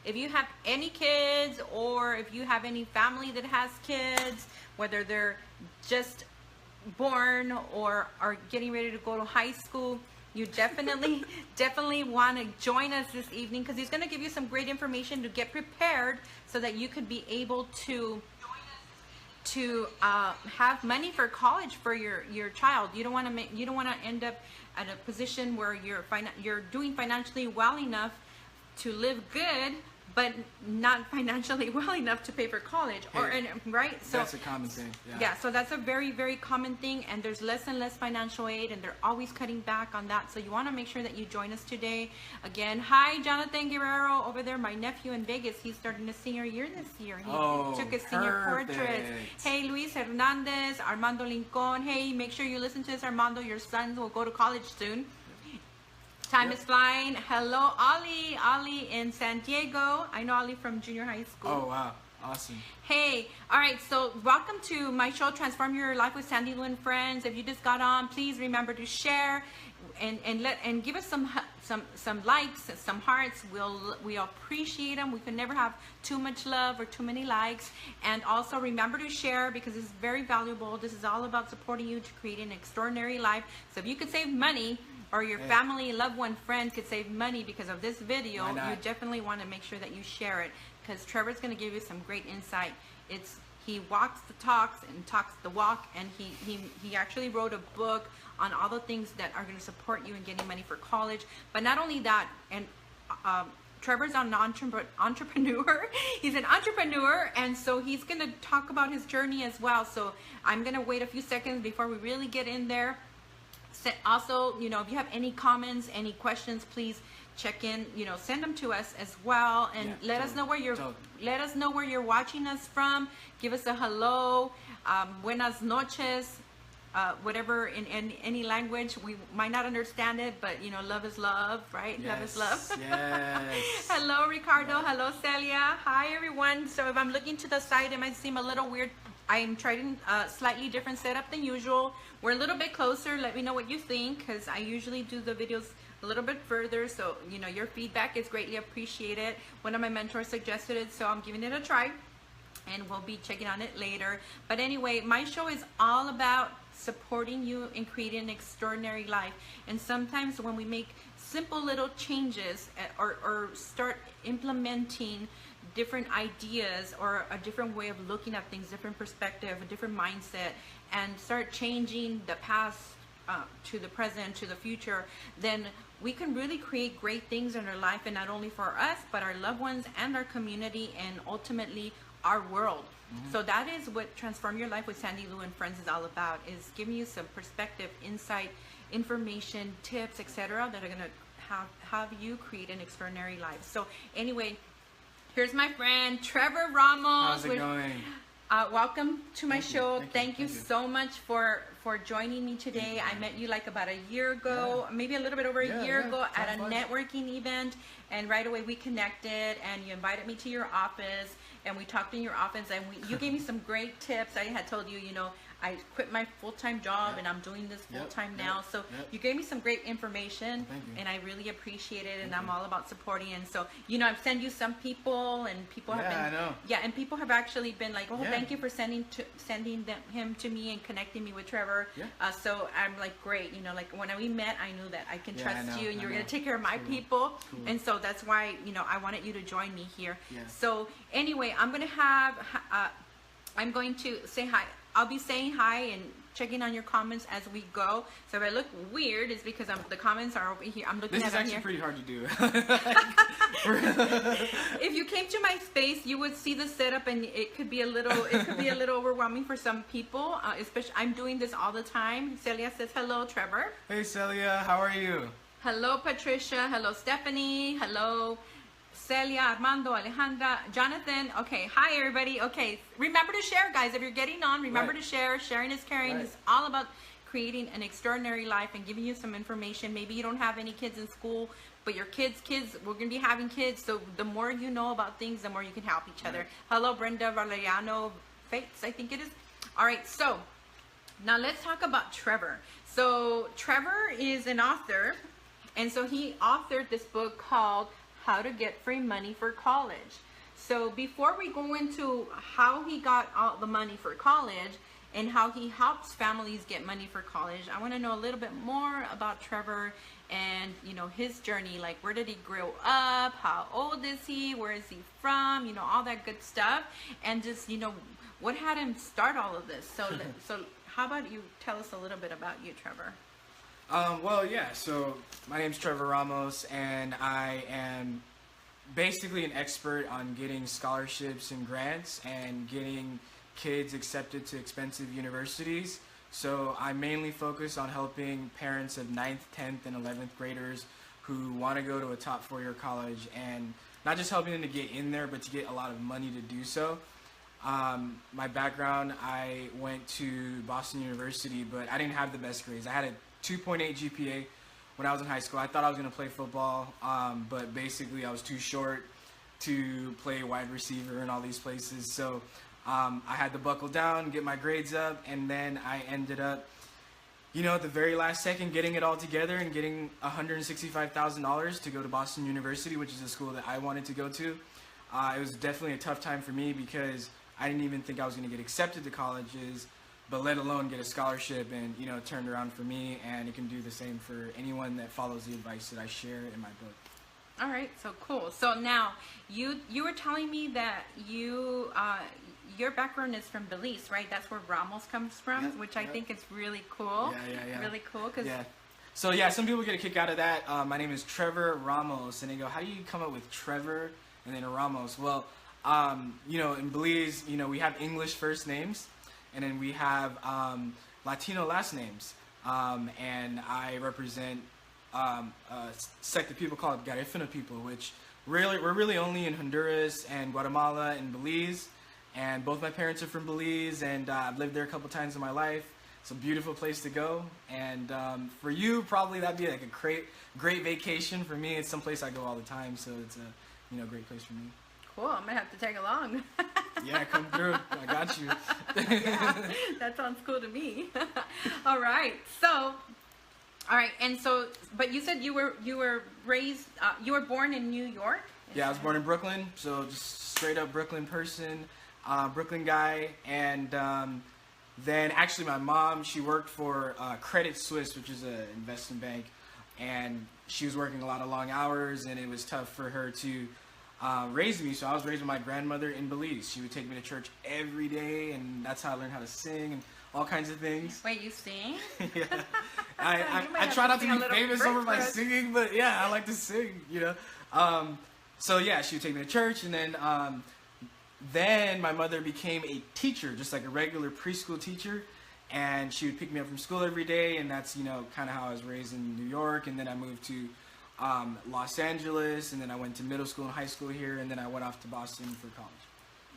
if you have any kids, or if you have any family that has kids, whether they're just born or are getting ready to go to high school, you definitely want to join us this evening, because he's going to give you some great information to get prepared so that you could be able to have money for college for your child. You don't want to end up at a position where you're doing financially well enough to live good, but not financially well enough to pay for college, right? So that's a common thing. Yeah, so that's a very, very common thing, and there's less and less financial aid, and they're always cutting back on that. So you want to make sure that you join us today. Again, hi, Jonathan Guerrero over there, my nephew in Vegas. He's starting his senior year this year. He took his senior portraits. Hey, Luis Hernandez, Armando Lincoln. Hey, make sure you listen to this, Armando. Your sons will go to college soon. Time is flying. Hello, Ali in San Diego. I know Ali from junior high school. Oh, wow. Awesome. Hey, all right, so welcome to my show, Transform Your Life with Sandylu and Friends. If you just got on, please remember to share and give us some likes, some hearts. We'll appreciate them. We can never have too much love or too many likes. And also remember to share, because it's very valuable. This is all about supporting you to create an extraordinary life. So if you could save money, or your family, loved one, friend could save money because of this video, you definitely want to make sure that you share it, because Trevor's going to give you some great insight. He walks the talks and talks the walk, and he actually wrote a book on all the things that are going to support you in getting money for college. But not only that, and Trevor's an entrepreneur. He's an entrepreneur, and so he's going to talk about his journey as well. So I'm going to wait a few seconds before we really get in there. Also, if you have any comments, any questions, please check in, send them to us as well, and let us know where you're watching us from. Give us a hello, buenas noches, whatever, in any language. We might not understand it, but love is love, right? Yes, love is love. Yes. Hello, Ricardo. Hello, Celia. Hi, everyone. So if I'm looking to the side, it might seem a little weird. I am trying a slightly different setup than usual. We're a little bit closer. Let me know what you think, because I usually do the videos a little bit further. So, your feedback is greatly appreciated. One of my mentors suggested it, so I'm giving it a try, and we'll be checking on it later. But anyway, my show is all about supporting you in creating an extraordinary life. And sometimes when we make simple little changes or start implementing different ideas or a different way of looking at things, different perspective, a different mindset, and start changing the past to the present, to the future, then we can really create great things in our life, and not only for us, but our loved ones and our community, and ultimately our world. So that is what Transform Your Life with Sandylu and Friends is all about, is giving you some perspective, insight, information, tips, etc., that are going to have you create an extraordinary life. So anyway, here's my friend Trevor Ramos. How's it going? Welcome to my show. Thank you so much for joining me today. I met you like about a year ago, maybe a little bit over a year ago, at a networking event, and right away we connected, and you invited me to your office, and we talked in your office, and you gave me some great tips. I had told you, I quit my full-time job, and I'm doing this full-time now. So you gave me some great information, and I really appreciate it, and I'm all about supporting. And so, I've sent you some people, and people have been, and people have actually been like, oh, thank you for sending him to me and connecting me with Trevor. So I'm like, great, like when we met, I knew that I can trust you, and you're going to take care of my people. And so that's why, I wanted you to join me here. So anyway, I'm going to say hi. I'll be saying hi and checking on your comments as we go. So if I look weird, it's because the comments are over here. I'm looking at them here. This is actually pretty hard to do. If you came to my space, you would see the setup, and it could be a little overwhelming for some people. Especially, I'm doing this all the time. Celia says hello, Trevor. Hey Celia, how are you? Hello, Patricia. Hello, Stephanie. Hello, Celia, Armando, Alejandra, Jonathan. Okay, hi everybody. Okay, remember to share, guys. If you're getting on, remember to share. Sharing is caring. It's all about creating an extraordinary life and giving you some information. Maybe you don't have any kids in school, but your kids, we're going to be having kids. So the more you know about things, the more you can help each other. Hello, Brenda Valeriano Fates, I think it is. All right, so now let's talk about Trevor. So Trevor is an author, and so he authored this book called how to get free money for college. So before we go into how he got all the money for college and how he helps families get money for college, I want to know a little bit more about Trevor and, you know, his journey. Like, where did he grow up? How old is he? Where is he from? You know, all that good stuff. And just, you know, what had him start all of this? So, so how about you tell us a little bit about you, Trevor? Well, yeah, so my name's Trevor Ramos, and I am basically an expert on getting scholarships and grants and getting kids accepted to expensive universities. So I mainly focus on helping parents of 9th, 10th, and 11th graders who want to go to a top 4-year college, and not just helping them to get in there, but to get a lot of money to do so. My background, I went to Boston University, but I didn't have the best grades. I had a 2.8 GPA when I was in high school. I thought I was going to play football, but basically I was too short to play wide receiver in all these places. So I had to buckle down, get my grades up, and then I ended up, you know, at the very last second getting it all together and getting $165,000 to go to Boston University, which is a school that I wanted to go to. It was definitely a tough time for me because I didn't even think I was going to get accepted to colleges, but let alone get a scholarship, and, you know, it turned around for me, and it can do the same for anyone that follows the advice that I share in my book. All right, so cool. So now you were telling me that you your background is from Belize, right? That's where Ramos comes from, Yep, which I yep. think is really cool. Yeah. Really cool, because Yeah. So yeah, some people get a kick out of that. My name is Trevor Ramos, and they go, "How do you come up with Trevor and then Ramos?" Well, you know, in Belize, you know, we have English first names, and then we have Latino last names, and I represent a sect of people called Guerrero people, which we're really only in Honduras and Guatemala and Belize. And both my parents are from Belize, and I've lived there a couple times in my life. It's a beautiful place to go, and for you, probably that'd be like a great vacation. For me, it's someplace I go all the time, so it's a great place for me. cool. I'm gonna have to tag along. Yeah, come through. I got you. Yeah, that sounds cool to me. All right, so. All right, and so, but you said you were raised, you were born in New York? Yeah, I was born in Brooklyn, so just straight up Brooklyn person, Brooklyn guy, and then actually my mom, she worked for Credit Suisse, which is an investment bank, and she was working a lot of long hours, and it was tough for her to raise me, so I was raised with my grandmother in Belize. She would take me to church every day, and that's how I learned how to sing and all kinds of things. Wait, you sing? Yeah. I try not to be famous over my singing, but yeah, I like to sing, you know. So yeah, she would take me to church, and then my mother became a teacher, just like a regular preschool teacher, and she would pick me up from school every day, and that's, you know, kind of how I was raised in New York. And then I moved to Los Angeles, and then I went to middle school and high school here, and then I went off to Boston for college.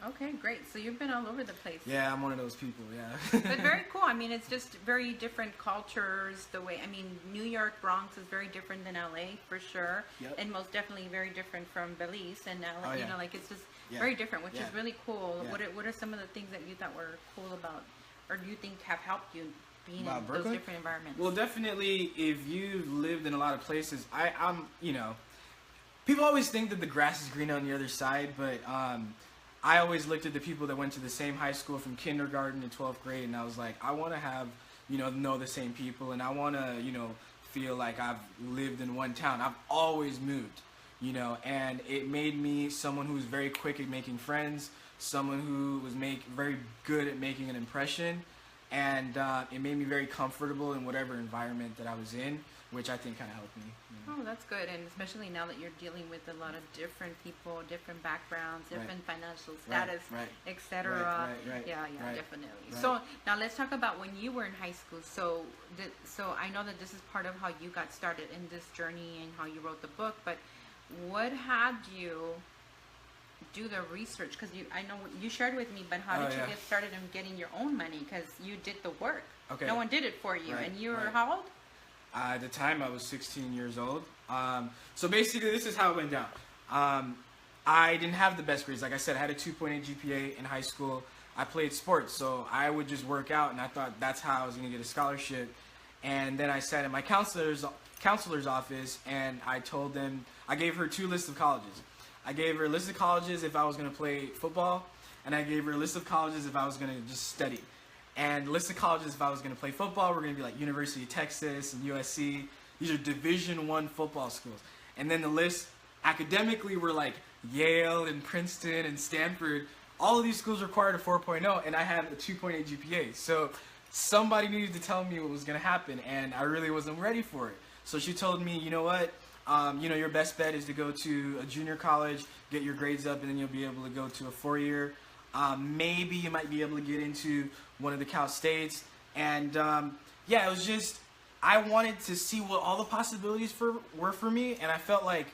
Okay, great. So you've been all over the place. Yeah, I'm one of those people, yeah. But very cool. I mean, it's just very different cultures. The way, I mean, New York, Bronx is very different than LA for sure. Yep. And most definitely very different from Belize and LA. Oh, yeah. You know, like it's just Yeah. very different, which Yeah. is really cool. Yeah. What are some of the things that you thought were cool about, or do you think have helped you being About in Brooklyn? those different environments? Well, definitely, if you've lived in a lot of places, I'm, you know, people always think that the grass is greener on the other side, but I always looked at the people that went to the same high school from kindergarten to 12th grade, and I was like, I want to have, you know the same people, and I want to, you know, feel like I've lived in one town. I've always moved, you know, and it made me someone who was very quick at making friends, someone who was very good at making an impression, and it made me very comfortable in whatever environment that I was in, which I think kind of helped me. You know? Oh, that's good. And especially now that you're dealing with a lot of different people, different backgrounds, different financial status, etc. Right. Yeah, Right. definitely. Right. So now let's talk about when you were in high school. So I know that this is part of how you got started in this journey and how you wrote the book, but what had you do the research? Because I know you shared with me, but how did you get started in getting your own money? Because you did the work. Okay. No one did it for you. Right, And you were right. how old? At the time, I was 16 years old. So basically, this is how it went down. I didn't have the best grades. Like I said, I had a 2.8 GPA in high school. I played sports, so I would just work out, and I thought that's how I was going to get a scholarship. And then I sat in my counselor's counselor's office, and I told them, I gave her 2 lists of colleges. I gave her a list of colleges if I was going to play football, and I gave her a list of colleges if I was going to just study. And list of colleges if I was going to play football were going to be like University of Texas and USC. These are Division I football schools. And then the list academically were like Yale and Princeton and Stanford. All of these schools required a 4.0, and I had a 2.8 GPA. So somebody needed to tell me what was going to happen, and I really wasn't ready for it. So she told me, you know what, your best bet is to go to a junior college, get your grades up, and then you'll be able to go to a 4-year. Maybe you might be able to get into one of the Cal States. And yeah, it was just, I wanted to see what all the possibilities were for me, and I felt like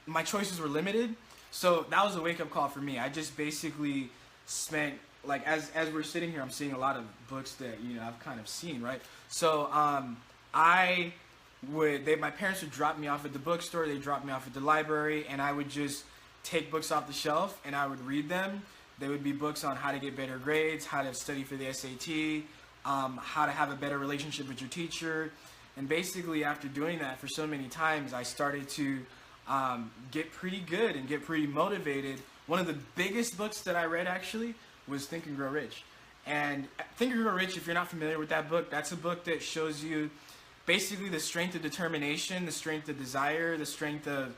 my choices were limited. So that was a wake-up call for me. I just basically spent, like, as we're sitting here, I'm seeing a lot of books that, I've kind of seen, right? So my parents would drop me off at the bookstore, they dropped me off at the library, and I would just take books off the shelf and I would read them. They would be books on how to get better grades, how to study for the SAT, how to have a better relationship with your teacher. And basically after doing that for so many times, I started to get pretty good and get pretty motivated. One of the biggest books that I read actually was Think and Grow Rich. And Think and Grow Rich, if you're not familiar with that book, that's a book that shows you basically the strength of determination, the strength of desire, the strength of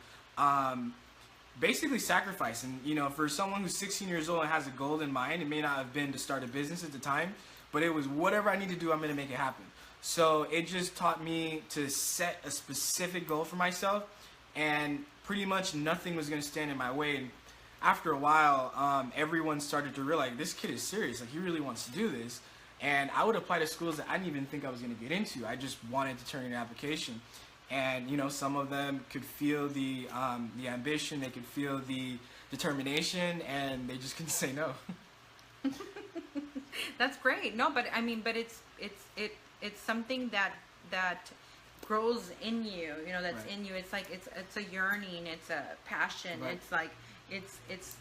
basically sacrifice. And for someone who's 16 years old and has a goal in mind, it may not have been to start a business at the time, but it was whatever I need to do, I'm going to make it happen. So it just taught me to set a specific goal for myself, and pretty much nothing was going to stand in my way. And after a while, everyone started to realize this kid is serious, like he really wants to do this. And I would apply to schools that I didn't even think I was going to get into. I just wanted to turn in an application. And some of them could feel the ambition, they could feel the determination, and they just couldn't say no. That's great. No, but I mean, but it's something that grows in you. That's right. in you. It's like it's a yearning. It's a passion. Right. It's like it's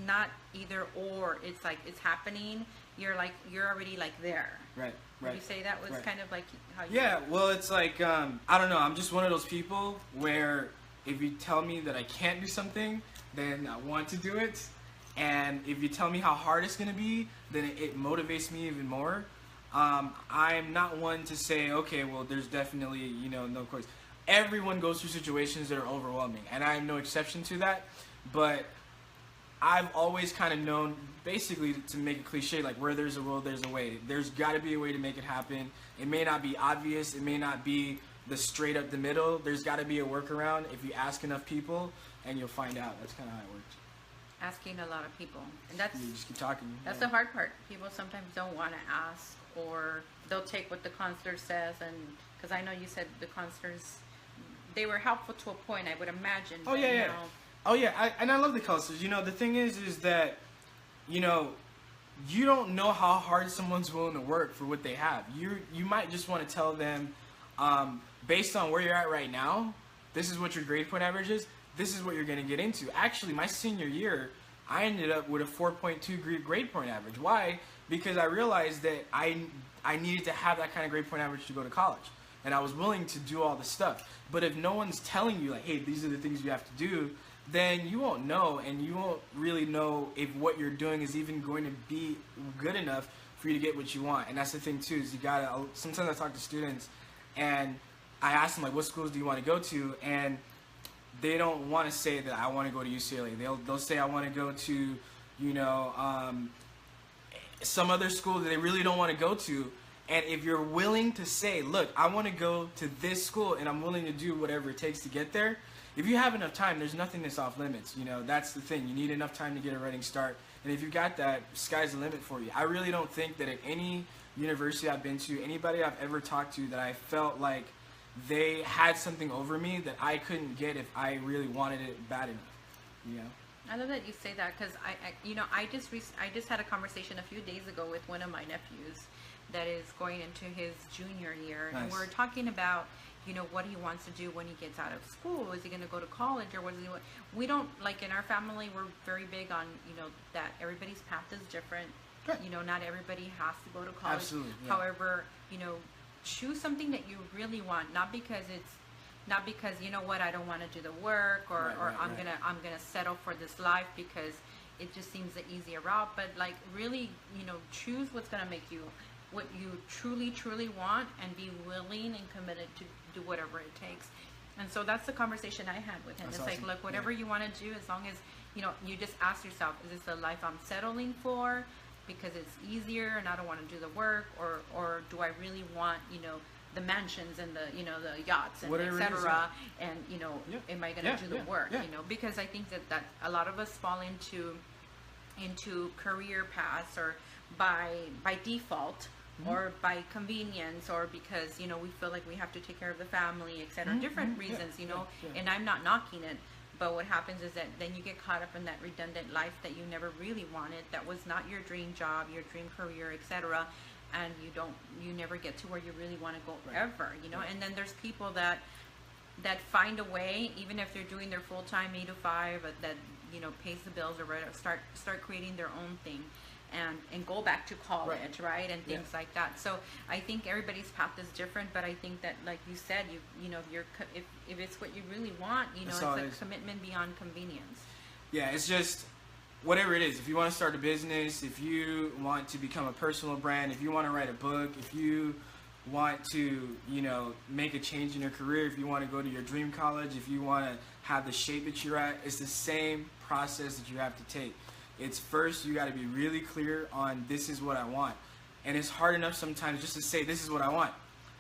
not either or. It's like it's happening. You're already like there. Right. Would you say that was right. kind of like how you? Yeah. Well, it's like I don't know. I'm just one of those people where if you tell me that I can't do something, then I want to do it. And if you tell me how hard it's going to be, then it motivates me even more. I'm not one to say, okay, well, there's definitely, no course. Everyone goes through situations that are overwhelming, and I am no exception to that. But I've always kind of known, basically, to make it cliche, like where there's a will, there's a way. There's got to be a way to make it happen. It may not be obvious. It may not be the straight up the middle. There's got to be a workaround if you ask enough people, and you'll find out. That's kind of how it works. Asking a lot of people, and that's You just keep talking. that's the hard part. People sometimes don't want to ask, or they'll take what the counselor says, and because I know you said the counselors, they were helpful to a point, I would imagine. Oh yeah, yeah. Oh yeah, I love the counselors. The thing is that, you don't know how hard someone's willing to work for what they have. You might just want to tell them, based on where you're at right now, this is what your grade point average is. This is what you're going to get into. Actually, my senior year, I ended up with a 4.2 grade point average. Why? Because I realized that I needed to have that kind of grade point average to go to college. And I was willing to do all the stuff. But if no one's telling you, like, hey, these are the things you have to do, then you won't know, and you won't really know if what you're doing is even going to be good enough for you to get what you want. And that's the thing, too, is you got to, sometimes I talk to students, and I ask them, like, what schools do you want to go to? And they don't want to say that I want to go to UCLA. They'll say I want to go to, some other school that they really don't want to go to. And if you're willing to say, look, I want to go to this school and I'm willing to do whatever it takes to get there, if you have enough time, there's nothing that's off limits. That's the thing. You need enough time to get a running start. And if you got that, sky's the limit for you. I really don't think that at any university I've been to, anybody I've ever talked to, that I felt like they had something over me that I couldn't get if I really wanted it bad enough. I love that you say that, because I just had a conversation a few days ago with one of my nephews that is going into his junior year. Nice. And we're talking about, what he wants to do when he gets out of school. Is he going to go to college, or what does he want? We don't, like in our family, we're very big on, that everybody's path is different. Right. Not everybody has to go to college. Absolutely. Yeah. However, choose something that you really want, not because not because, you know what, I don't want to do the work, or, I'm gonna settle for this life because it just seems the easier route. But like, really, you know, choose what's gonna make you what you truly want, and be willing and committed to do whatever it takes. And so that's the conversation I had with him. It's awesome. Like, look, whatever you want to do, as long as, you know, you just ask yourself, is this the life I'm settling for because it's easier and I don't want to do the work, or do I really want, you know, the mansions and the, you know, the yachts and etc. And, you know, am I going to do the work? You know, because I think that a lot of us fall into career paths, or by default, or by convenience, or because, you know, we feel like we have to take care of the family, etc. Different reasons, you know. And I'm not knocking it, but what happens is that then you get caught up in that redundant life that you never really wanted, that was not your dream job, your dream career, etc. And you never get to where you really want to go ever, you know. And then there's people that find a way, even if they're doing their full-time 8 to 5, that, you know, pays the bills, or whatever, start creating their own thing, and go back to college, right? And things like that. So I think everybody's path is different, but I think that, like you said, you know, if it's what you really want, you know, it's a commitment beyond convenience. Yeah, it's just whatever it is. If you want to start a business, if you want to become a personal brand, if you want to write a book, if you want to, you know, make a change in your career, if you want to go to your dream college, if you want to have the shape that you're at, it's the same process that you have to take. It's first, you got to be really clear on, this is what I want. And it's hard enough sometimes just to say, this is what I want,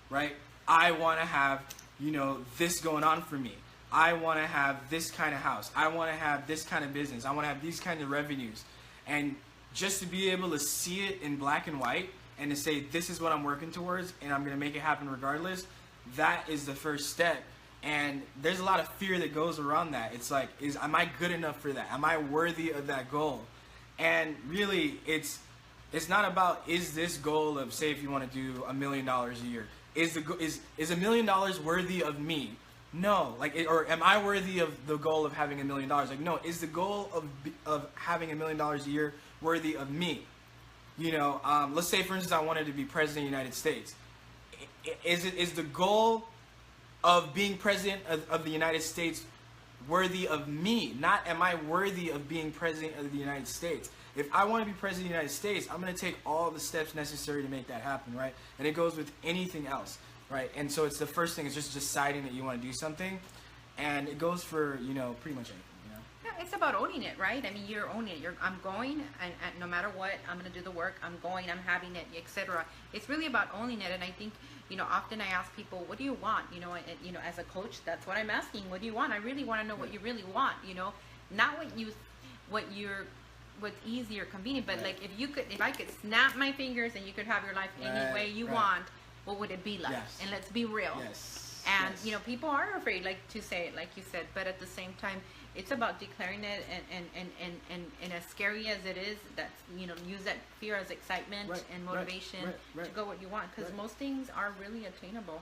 right? I want to have, you know, this going on for me. I want to have this kind of house. I want to have this kind of business. I want to have these kinds of revenues. And just to be able to see it in black and white, and to say, this is what I'm working towards, and I'm going to make it happen regardless, that is the first step. And there's a lot of fear that goes around that. It's like, am I good enough for that? Am I worthy of that goal? And really, it's not about, is this goal of, say, if you want to do $1 million a year, is $1 million worthy of me? No. Like, or am I worthy of the goal of having $1 million? Like, no. Is the goal of having $1 million a year worthy of me? You know, let's say, for instance, I wanted to be president of the United States. Is the goal of being president of the United States worthy of me? Not, am I worthy of being president of the United States? If I want to be president of the United States, I'm going to take all the steps necessary to make that happen, right? And it goes with anything else, right? And so it's the first thing is just deciding that you want to do something, and it goes for, you know, pretty much anything. Yeah, it's about owning it, right? I mean, you're owning it. I'm going, and no matter what, I'm going to do the work. I'm going, I'm having it, etc. It's really about owning it. And I think, you know, often I ask people, what do you want? You know, and, you know, as a coach, that's what I'm asking. What do you want? I really want to know what you really want. You know, not what's easy or convenient, but like, if I could snap my fingers and you could have your life any way you want, what would it be like? Yes. And let's be real. Yes. And you know, people are afraid, like, to say it, like you said, but at the same time, it's about declaring it, and as scary as it is, that's, you know, use that fear as excitement and motivation to go what you want, because most things are really attainable,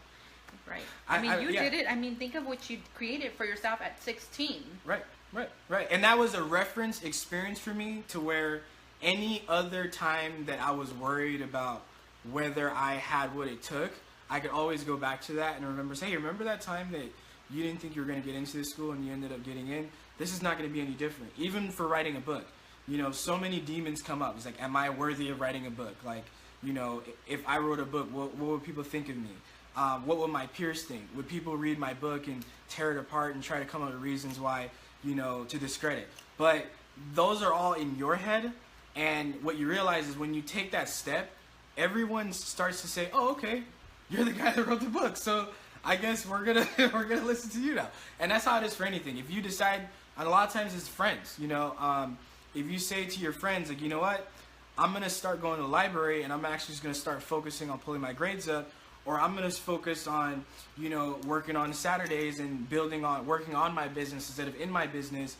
right? I mean, you did it. I mean, think of what you created for yourself at 16. Right. And that was a reference experience for me, to where any other time that I was worried about whether I had what it took, I could always go back to that and remember, say, hey, remember that time that you didn't think you were going to get into this school and you ended up getting in? This is not going to be any different. Even for writing a book, you know, so many demons come up. It's like, am I worthy of writing a book? Like, you know, if I wrote a book, what would people think of me? What would my peers think? Would people read my book and tear it apart and try to come up with reasons why, you know, to discredit? But those are all in your head. And what you realize is when you take that step, everyone starts to say, oh, okay, you're the guy that wrote the book, so I guess we're gonna listen to you now. And that's how it is for anything. If you decide, and a lot of times it's friends, you know, if you say to your friends, like, you know what, I'm gonna start going to the library, and I'm actually just gonna start focusing on pulling my grades up, or I'm gonna focus on, you know, working on Saturdays and working on my business instead of in my business,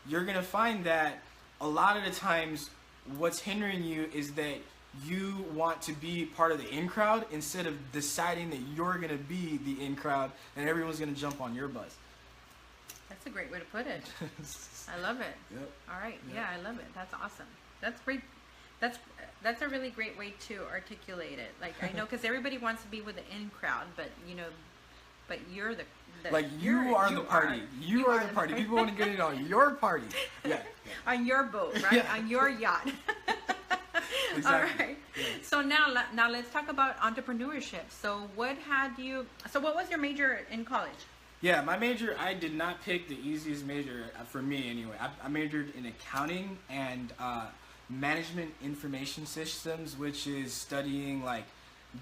you're gonna find that a lot of the times what's hindering you is that you want to be part of the in crowd instead of deciding that you're going to be the in crowd and everyone's going to jump on your bus. That's a great way to put it. I love it. Yep. All right. Yeah, I love it. That's awesome. That's great. That's a really great way to articulate it. Like, I know, because everybody wants to be with the in crowd, but, you know, but you're the like you are the party. You are the party. People want to get it on your party. Yeah. On your boat, right? Yeah. On your yacht. Exactly. All right. Yeah. So now let's talk about entrepreneurship. So what was your major in college? Yeah, my major, I did not pick the easiest major for me anyway. I majored in accounting and management information systems, which is studying like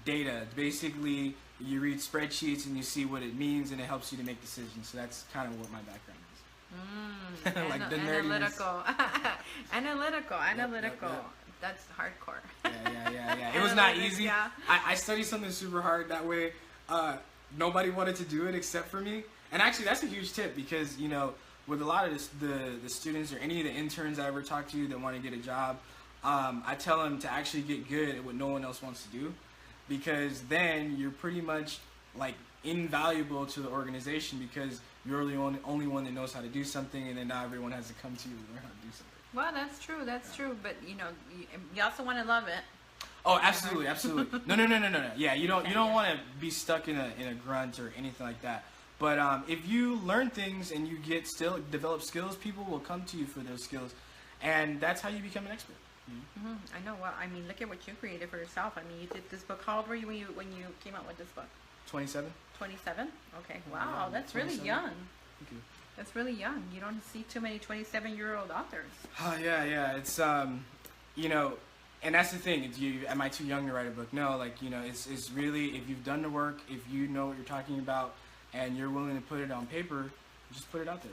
data. Basically, you read spreadsheets and you see what it means, and it helps you to make decisions. So that's kind of what my background is. Like the nerdiness. Analytical. Yep. That's hardcore. Yeah. It was not easy. Yeah. I studied something super hard that way. Nobody wanted to do it except for me. And actually, that's a huge tip because, you know, with a lot of the students or any of the interns I ever talk to that want to get a job, I tell them to actually get good at what no one else wants to do, because then you're pretty much like invaluable to the organization because you're the only one that knows how to do something, and then now everyone has to come to you to learn how to do something. Well, that's true. That's true. But you know, you also want to love it. Oh, absolutely. No. Yeah, you don't want to be stuck in a grunt or anything like that. But if you learn things and you develop skills, people will come to you for those skills, and that's how you become an expert. Mm-hmm. I know. Well, I mean, look at what you created for yourself. I mean, you did this book. How old were you when you came out with this book? 27. 27. Okay. Wow, that's really young. Thank you. That's really young. You don't see too many 27-year-old authors. Oh yeah. It's you know, and that's the thing. It's am I too young to write a book? No, like, you know, it's really, if you've done the work, if you know what you're talking about, and you're willing to put it on paper, just put it out there.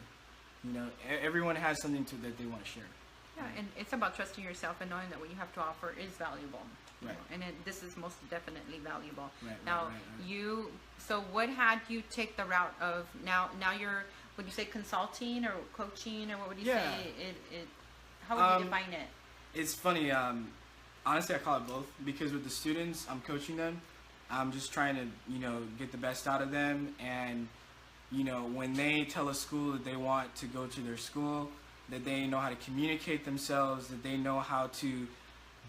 You know, everyone has something that they want to share. Yeah, and it's about trusting yourself and knowing that what you have to offer is valuable. Right. And this is most definitely valuable. Right, now, right. So what had you take the route of, now you're, would you say consulting or coaching, or what would you say? How would you define it? It's funny. Honestly, I call it both, because with the students, I'm coaching them. I'm just trying to, you know, get the best out of them. And, you know, when they tell a school that they want to go to their school, that they know how to communicate themselves, that they know how to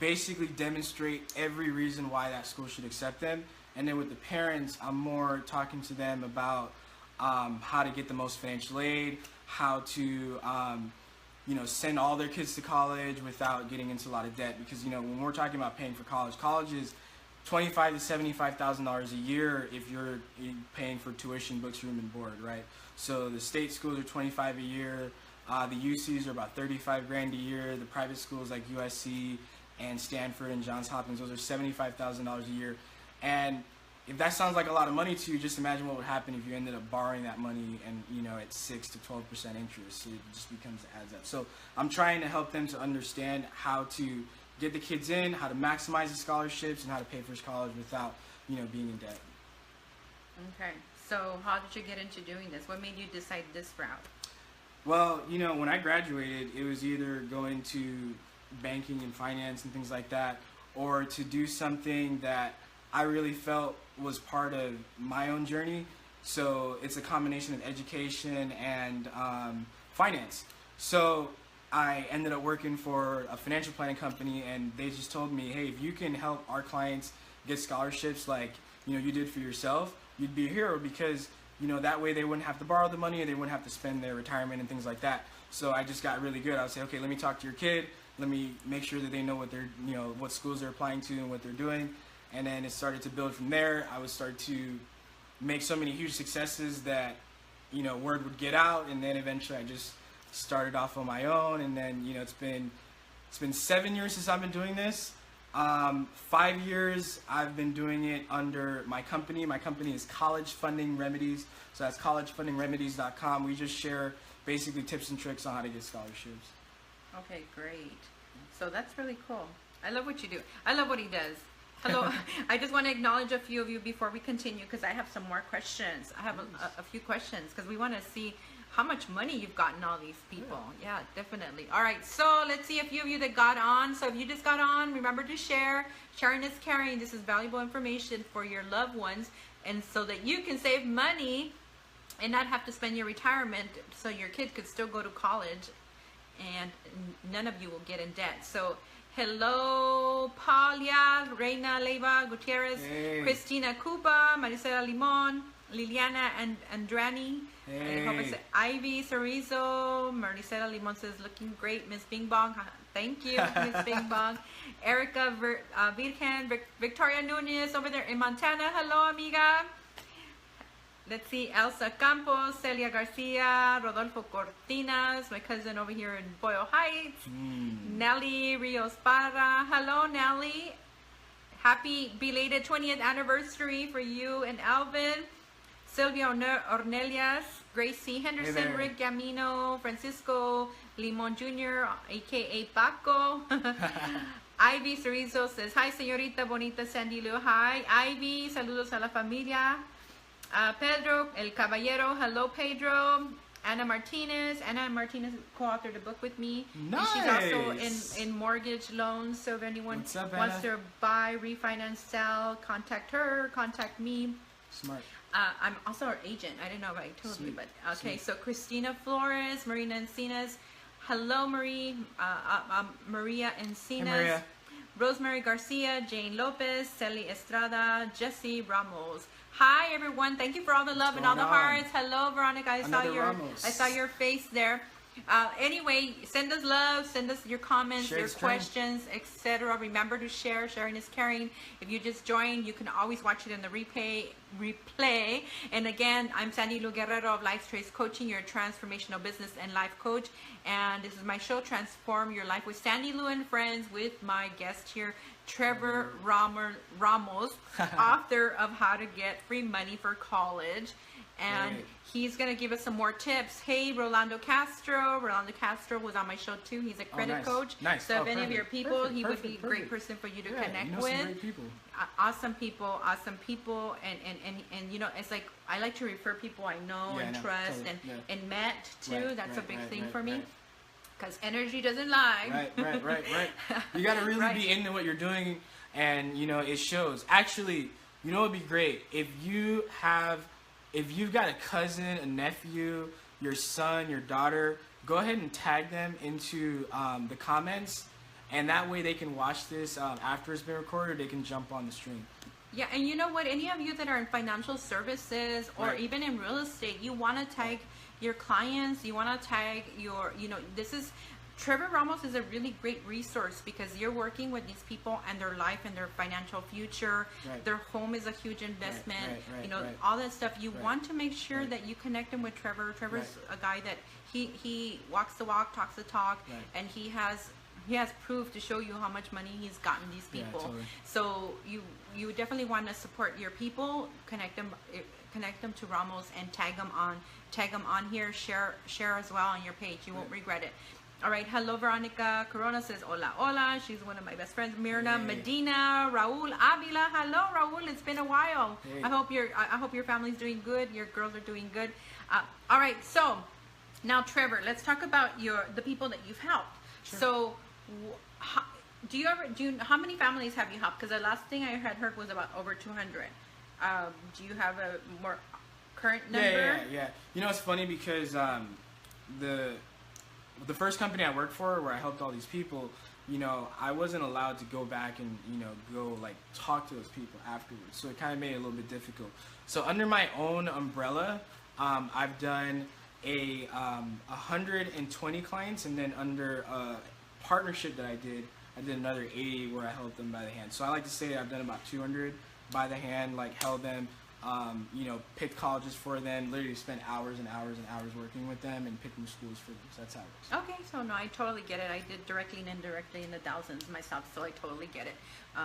basically demonstrate every reason why that school should accept them. And then with the parents, I'm more talking to them about how to get the most financial aid, how to, you know, send all their kids to college without getting into a lot of debt. Because, you know, when we're talking about paying for college is $25,000 to $75,000 a year if you're paying for tuition, books, room, and board, right? So the state schools are $25,000 a year. The UCs are about $35,000 a year. The private schools like USC and Stanford and Johns Hopkins, those are $75,000 a year. And if that sounds like a lot of money to you, just imagine what would happen if you ended up borrowing that money and, you know, at 6 to 12% interest. So it just adds up. So I'm trying to help them to understand how to get the kids in, how to maximize the scholarships, and how to pay for college without, you know, being in debt. Okay. So how did you get into doing this? What made you decide this route? Well, you know, when I graduated, it was either going to banking and finance and things like that, or to do something that I really felt was part of my own journey. So it's a combination of education and finance. So I ended up working for a financial planning company, and they just told me, hey, if you can help our clients get scholarships like, you know, you did for yourself, you'd be a hero, because, you know, that way they wouldn't have to borrow the money, and they wouldn't have to spend their retirement and things like that. So I just got really good. I would say, okay, let me talk to your kid. Let me make sure that they know what they're, you know, what schools they're applying to and what they're doing. And then it started to build from there. I would start to make so many huge successes that, you know, word would get out, and then eventually I just started off on my own. And then, you know, it's been 7 years since I've been doing this. 5 years I've been doing it under my company. My company is College Funding Remedies. So that's collegefundingremedies.com. We just share basically tips and tricks on how to get scholarships. Okay, great. So that's really cool. I love what you do. I love what he does. Hello. I just want to acknowledge a few of you before we continue, because I have some more questions. I have a few questions, because we want to see how much money you've gotten all these people. Yeah, definitely. All right, so let's see a few of you that got on. So if you just got on, remember to share. Sharing is caring. This is valuable information for your loved ones, and so that you can save money and not have to spend your retirement, so your kid could still go to college and none of you will get in debt. So hello, Palia, Reina Leiva Gutierrez, hey. Christina Cuba, Maricela Limon, Liliana and Andrani. I hope I said Ivy Cerizo. Maricela Limon says, looking great, Miss Bing Bong. Thank you, Miss Bing Bong. Erica Virgen. Victoria Nunez over there in Montana. Hello, amiga. Let's see, Elsa Campos, Celia Garcia, Rodolfo Cortinas, my cousin over here in Boyle Heights. Nelly Rios Parra. Hello, Nelly. Happy belated 20th anniversary for you and Alvin. Sylvia Ornelias, Gracie Henderson, Rick Gamino, Francisco Limon Jr., aka Paco. Ivy Cerizo says, hi, señorita bonita Sandylu. Hi, Ivy. Saludos a la familia. Pedro El Caballero. Hello, Pedro. Anna Martinez co-authored a book with me. Nice. And she's also in mortgage loans. So if anyone wants to buy, refinance, sell, contact her, contact me. Smart. I'm also her agent. I didn't know if I told you, but okay. So Christina Flores, Marina Encinas. Hello, Marie. Maria Encinas. Hey, Maria. Rosemary Garcia, Jane Lopez, Celi Estrada, Jesse Ramos. Hi everyone, thank you for all the love and all the hearts. Hello Veronica, I saw your face there. Anyway, send us love, send us your comments, your questions, etc. Remember to share. Sharing is caring. If you just joined, you can always watch it in the replay. And again, I'm Sandylu Guerrero of Life Trace Coaching, your transformational business and life coach. And this is my show, Transform Your Life with Sandylu and Friends, with my guest here, Trevor Ramos, author of How to Get Free Money for College. And he's going to give us some more tips. Hey, Rolando Castro. Rolando Castro was on my show too. He's a credit coach. Nice. So if any of your people, he would be a great person for you to connect with. Some great people. Awesome people. And you know, it's like, I like to refer people I know and trust and met too. That's a big thing for me. Because energy doesn't lie. Right. You got to really be into what you're doing, and you know, it shows. Actually, you know, it'd be great if you've got a cousin, a nephew, your son, your daughter, go ahead and tag them into the comments, and that way they can watch this after it's been recorded. They can jump on the stream. Yeah, and you know what? Any of you that are in financial services or even in real estate, you want to tag your clients, you want to tag your, you know, this is, Trevor Ramos is a really great resource because you're working with these people and their life and their financial future. Their home is a huge investment. You know, all that stuff. You want to make sure that you connect them with Trevor. Trevor's a guy that he walks the walk, talks the talk, and he has proof to show you how much money he's gotten these people. So you definitely want to support your people, connect them to Ramos and tag them on here, share as well on your page. You won't regret it. All right, hello Veronica Corona says hola. She's one of my best friends. Mirna Medina, Raul Avila. Hello Raul, it's been a while. I hope your family's doing good. Your girls are doing good. All right, so now Trevor, let's talk about the people that you've helped. So how many families have you helped? Because the last thing I had heard was about over 200. Do you have a more current number? Yeah. You know, it's funny because the first company I worked for, where I helped all these people, you know, I wasn't allowed to go back and, you know, go like talk to those people afterwards. So it kind of made it a little bit difficult. So under my own umbrella, I've done 120 clients, and then under a partnership that I did another 80 where I held them by the hand. So I like to say I've done about 200 by the hand, like held them, you know, picked colleges for them, literally spent hours and hours and hours working with them and picking schools for them. So that's how it works. Okay, so no, I totally get it. I did directly and indirectly in the thousands myself, so I totally get it,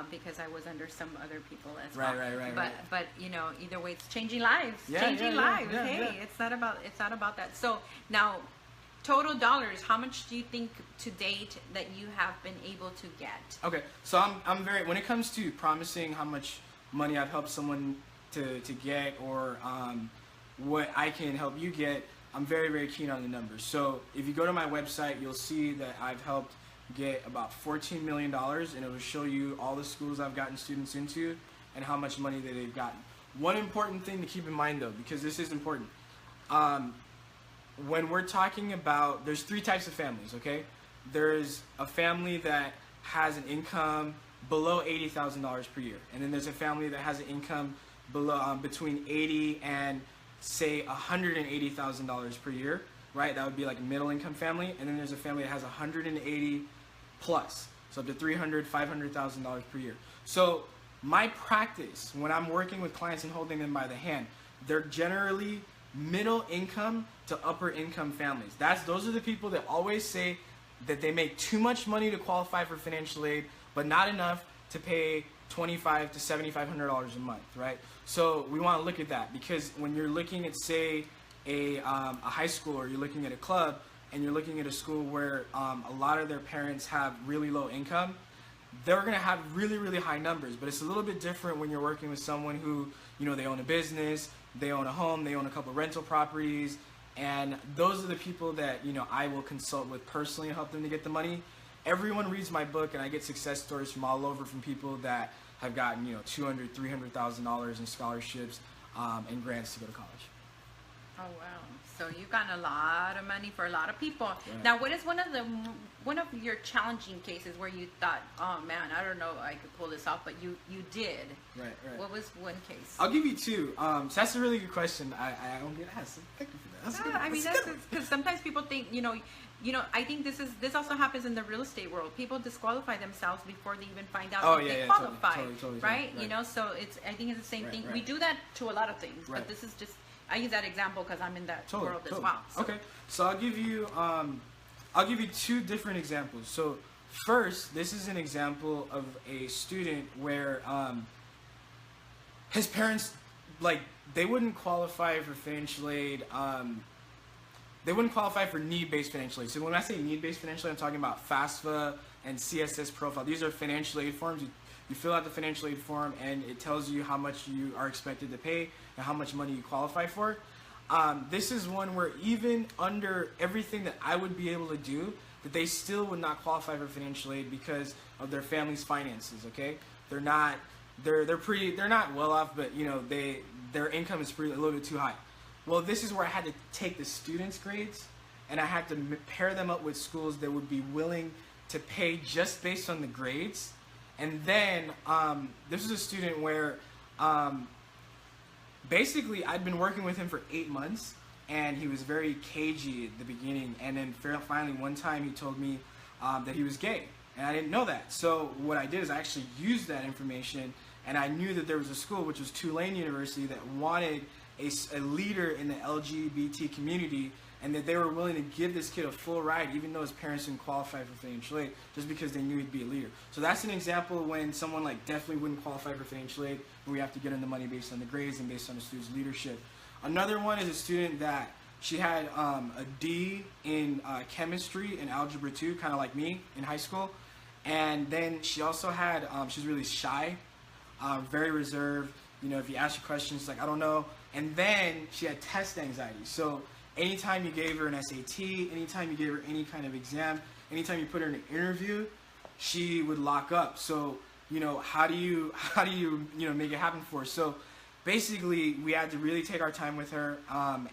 because I was under some other people as well. Right. But you know, either way, it's changing lives. It's not about that. So now, total dollars, how much do you think to date that you have been able to get? Okay, so I'm very, when it comes to promising how much money I've helped someone to get, or what I can help you get, I'm very, very keen on the numbers. So if you go to my website, you'll see that I've helped get about $14 million, and it will show you all the schools I've gotten students into and how much money that they've gotten. One important thing to keep in mind though, because this is important, when we're talking about, there's three types of families, okay? There's a family that has an income below $80,000 per year, and then there's a family that has an income below between 80 and say $180,000 per year, right? That would be like a middle income family, and then there's a family that has 180 plus, so up to $300,000, $500,000 per year. So my practice when I'm working with clients and holding them by the hand, they're generally middle income to upper income families. Those are the people that always say that they make too much money to qualify for financial aid, but not enough to pay $2,500 to $7,500 a month, right? So we want to look at that, because when you're looking at, say, a high school, or you're looking at a club, and you're looking at a school where a lot of their parents have really low income, they're going to have really, really high numbers. But it's a little bit different when you're working with someone who, you know, they own a business, they own a home, they own a couple rental properties, and those are the people that, you know, I will consult with personally and help them to get the money. Everyone reads my book, and I get success stories from all over, from people that have gotten, you know, $200,000, $300,000 in scholarships and grants to go to college. Oh wow! So you've gotten a lot of money for a lot of people. Right. Now, what is one of your challenging cases where you thought, oh man, I don't know, I could pull this off, but you did? Right. What was one case? I'll give you two. So that's a really good question. I don't get asked. Thank you for that. That's good. I mean, that's because sometimes people think, you know, I think this also happens in the real estate world. People disqualify themselves before they even find out if they qualify, totally, right? You know, so I think it's the same thing. Right. We do that to a lot of things, Right. but this is just, I use that example because I'm in that world as well. So. Okay, so I'll give you two different examples. So first, this is an example of a student where his parents, like, they wouldn't qualify for financial aid. They wouldn't qualify for need-based financial aid. So when I say need-based financial aid, I'm talking about FAFSA and CSS profile. These are financial aid forms. You fill out the financial aid form, and it tells you how much you are expected to pay and how much money you qualify for. This is one where even under everything that I would be able to do, that they still would not qualify for financial aid because of their family's finances. Okay, they're not well off, but you know, their income is a little bit too high. Well, this is where I had to take the students' grades, and I had to pair them up with schools that would be willing to pay just based on the grades. And then this is a student where basically I'd been working with him for 8 months, and he was very cagey at the beginning. And then finally one time he told me that he was gay, and I didn't know that. So what I did is I actually used that information, and I knew that there was a school, which was Tulane University, that wanted a leader in the LGBT community, and that they were willing to give this kid a full ride even though his parents didn't qualify for financial aid, just because they knew he'd be a leader. So that's an example when someone like definitely wouldn't qualify for financial aid, and we have to get in the money based on the grades and based on the student's leadership. Another one is a student that she had a D in chemistry and algebra 2, kind of like me in high school, and then she also had, she's really shy, very reserved. You know, if you ask her questions, she's like, I don't know. And then she had test anxiety. So anytime you gave her an SAT, anytime you gave her any kind of exam, anytime you put her in an interview, she would lock up. So, you know, how do you make it happen for her? So basically, we had to really take our time with her,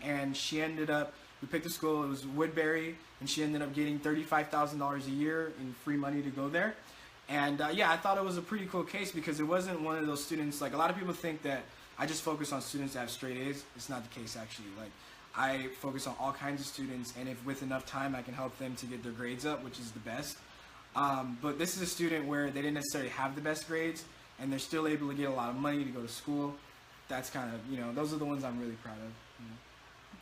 and she ended up, we picked a school, it was Woodbury, and she ended up getting $35,000 a year in free money to go there. And yeah, I thought it was a pretty cool case, because it wasn't one of those students, like a lot of people think that I just focus on students that have straight A's. It's not the case, actually. Like, I focus on all kinds of students, and if with enough time I can help them to get their grades up, which is the best. But this is a student where they didn't necessarily have the best grades, and they're still able to get a lot of money to go to school. That's kind of, you know, those are the ones I'm really proud of. You know?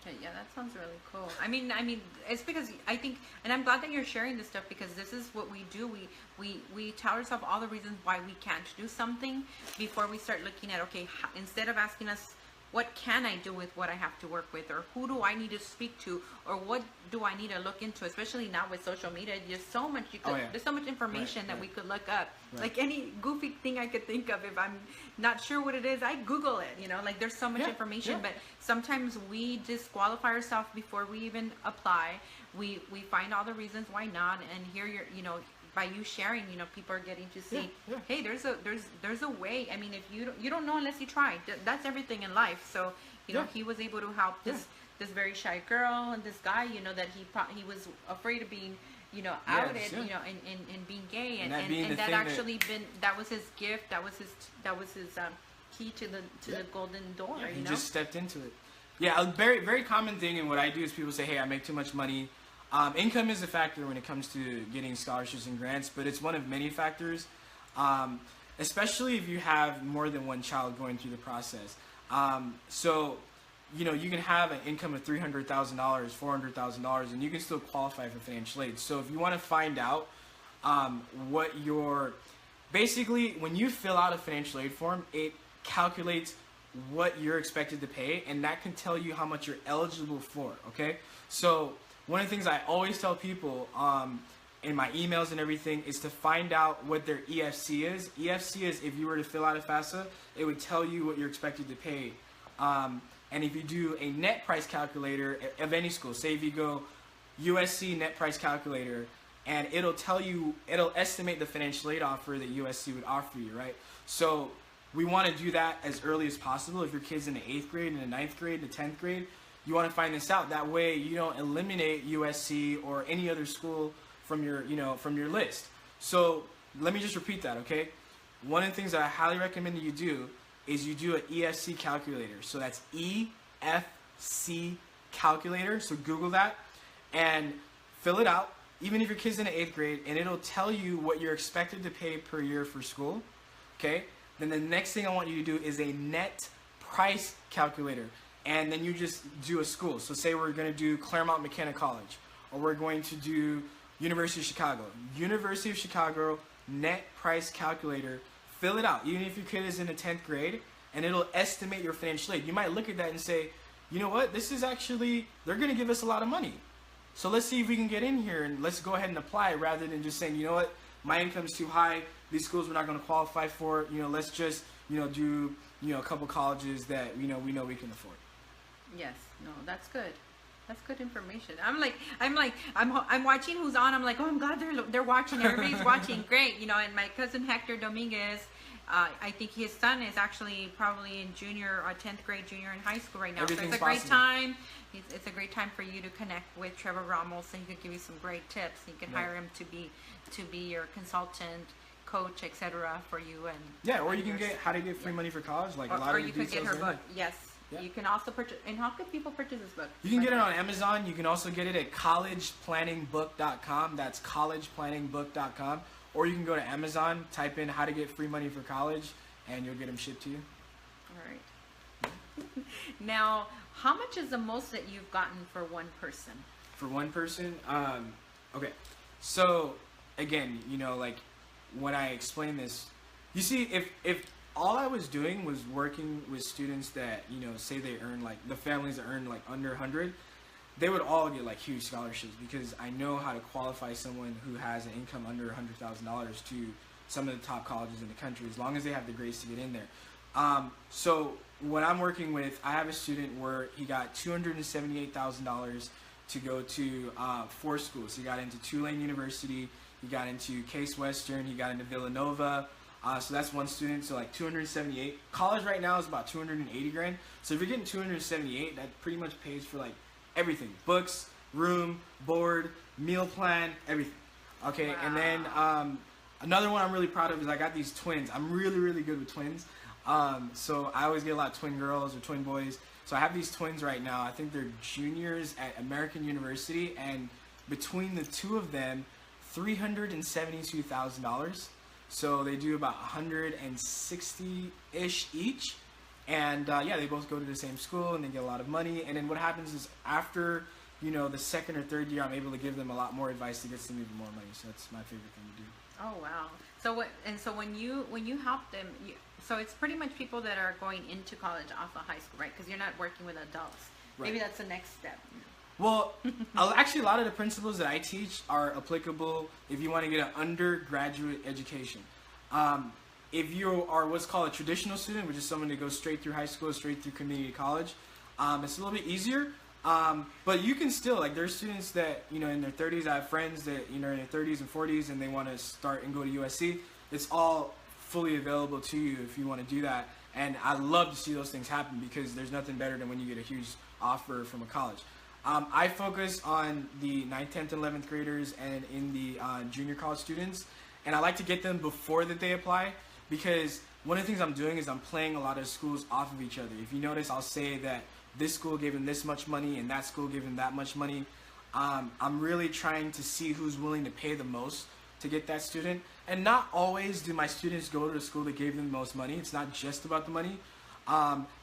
Okay, yeah, that sounds really cool. I mean, it's because I think, and I'm glad that you're sharing this stuff, because this is what we do. We tell ourselves all the reasons why we can't do something before we start looking at, okay, instead of asking us, what can I do with what I have to work with, or who do I need to speak to, or what do I need to look into, especially now with social media. There's so much there's so much information that we could look up. Like any goofy thing I could think of, if I'm not sure what it is, I Google it, you know, like there's so much information, but sometimes we disqualify ourselves before we even apply. We find all the reasons why not, and here you're, you know, by you sharing, you know, people are getting to see, hey, there's a way. I mean, if you don't know unless you try. That's everything in life. So, you know, he was able to help this very shy girl and this guy, you know, that he was afraid of being, you know, outed, you know, and being gay, and that actually that was his gift. That was his key to the golden door. Yeah, you he know? just stepped into it. Yeah, a very very common thing in what I do is people say, "Hey, I make too much money." Income is a factor when it comes to getting scholarships and grants, but it's one of many factors, especially if you have more than one child going through the process. So, you can have an income of $300,000, $400,000, and you can still qualify for financial aid. So if you want to find out what your, basically, when you fill out a financial aid form, it calculates what you're expected to pay, and that can tell you how much you're eligible for, okay? So one of the things I always tell people in my emails and everything is to find out what their EFC is. EFC is, if you were to fill out a FAFSA, it would tell you what you're expected to pay. And if you do a net price calculator of any school, say if you go USC net price calculator, and it'll tell you, it'll estimate the financial aid offer that USC would offer you, right? So we want to do that as early as possible. If your kid's in the 8th grade, in the 9th grade, the 10th grade, you want to find this out. That way you don't eliminate USC or any other school from your, from your list. So let me just repeat that, okay? One of the things that I highly recommend that you do is you do an EFC calculator. So that's EFC calculator. So Google that and fill it out, even if your kid's in the 8th grade, and it'll tell you what you're expected to pay per year for school, okay? Then the next thing I want you to do is a net price calculator. And then you just do a school. So say we're going to do Claremont McKenna College, or we're going to do University of Chicago. University of Chicago net price calculator, fill it out, even if your kid is in the 10th grade, and it'll estimate your financial aid. You might look at that and say, you know what, this is actually, they're going to give us a lot of money. So let's see if we can get in here and let's go ahead and apply, rather than just saying, you know what, my income's too high, these schools we're not going to qualify for, let's just, do, a couple colleges that, we know we can afford. Yes, no, that's good. That's good information. I'm watching who's on. I'm like, oh my God, they're watching. Everybody's watching. Great, And my cousin Hector Dominguez, I think his son is actually probably in junior or 10th grade, junior in high school right now. So it's a great time. It's a great time for you to connect with Trevor Ramos, and he could give you some great tips. You can hire him to be your consultant, coach, etc. for you. And yeah, or you can get how to get free money for college, like a lot or of you could get her book. Yes. Yeah. You can also purchase, and how could people purchase this book? You can get it on Amazon. You can also get it at collegeplanningbook.com. That's collegeplanningbook.com. Or you can go to Amazon, type in how to get free money for college, and you'll get them shipped to you. All right. Now, how much is the most that you've gotten for one person? For one person? Okay. So, again, like when I explain this, you see, if all I was doing was working with students that, say they earn, like, the families that earn, like, under 100, they would all get, like, huge scholarships, because I know how to qualify someone who has an income under $100,000 to some of the top colleges in the country, as long as they have the grades to get in there. So what I'm working with, I have a student where he got $278,000 to go to 4 schools. He got into Tulane University, he got into Case Western, he got into Villanova. So that's one student, so like 278. College right now is about 280 grand. So if you're getting 278, that pretty much pays for like everything: books, room, board, meal plan, everything. Okay, wow. And then another one I'm really proud of is I got these twins. I'm really, really good with twins. So I always get a lot of twin girls or twin boys. So I have these twins right now. I think they're juniors at American University, and between the two of them, $372,000. So they do about 160-ish each, and yeah, they both go to the same school, and they get a lot of money. And then what happens is after, the 2nd or 3rd year, I'm able to give them a lot more advice to get them even more money. So that's my favorite thing to do. Oh wow! So when you help them, so it's pretty much people that are going into college off of high school, right? Because you're not working with adults. Right. Maybe that's the next step. Well, actually, a lot of the principles that I teach are applicable if you want to get an undergraduate education. If you are what's called a traditional student, which is someone that goes straight through high school, straight through community college, it's a little bit easier. But you can still, like, there's students that, in their 30s. I have friends that, in their 30s and 40s, and they want to start and go to USC. It's all fully available to you if you want to do that. And I love to see those things happen, because there's nothing better than when you get a huge offer from a college. I focus on the 9th, 10th, and 11th graders and in the junior college students, and I like to get them before that they apply, because one of the things I'm doing is I'm playing a lot of schools off of each other. If you notice, I'll say that this school gave him this much money and that school gave him that much money. I'm really trying to see who's willing to pay the most to get that student. And not always do my students go to the school that gave them the most money. It's not just about the money.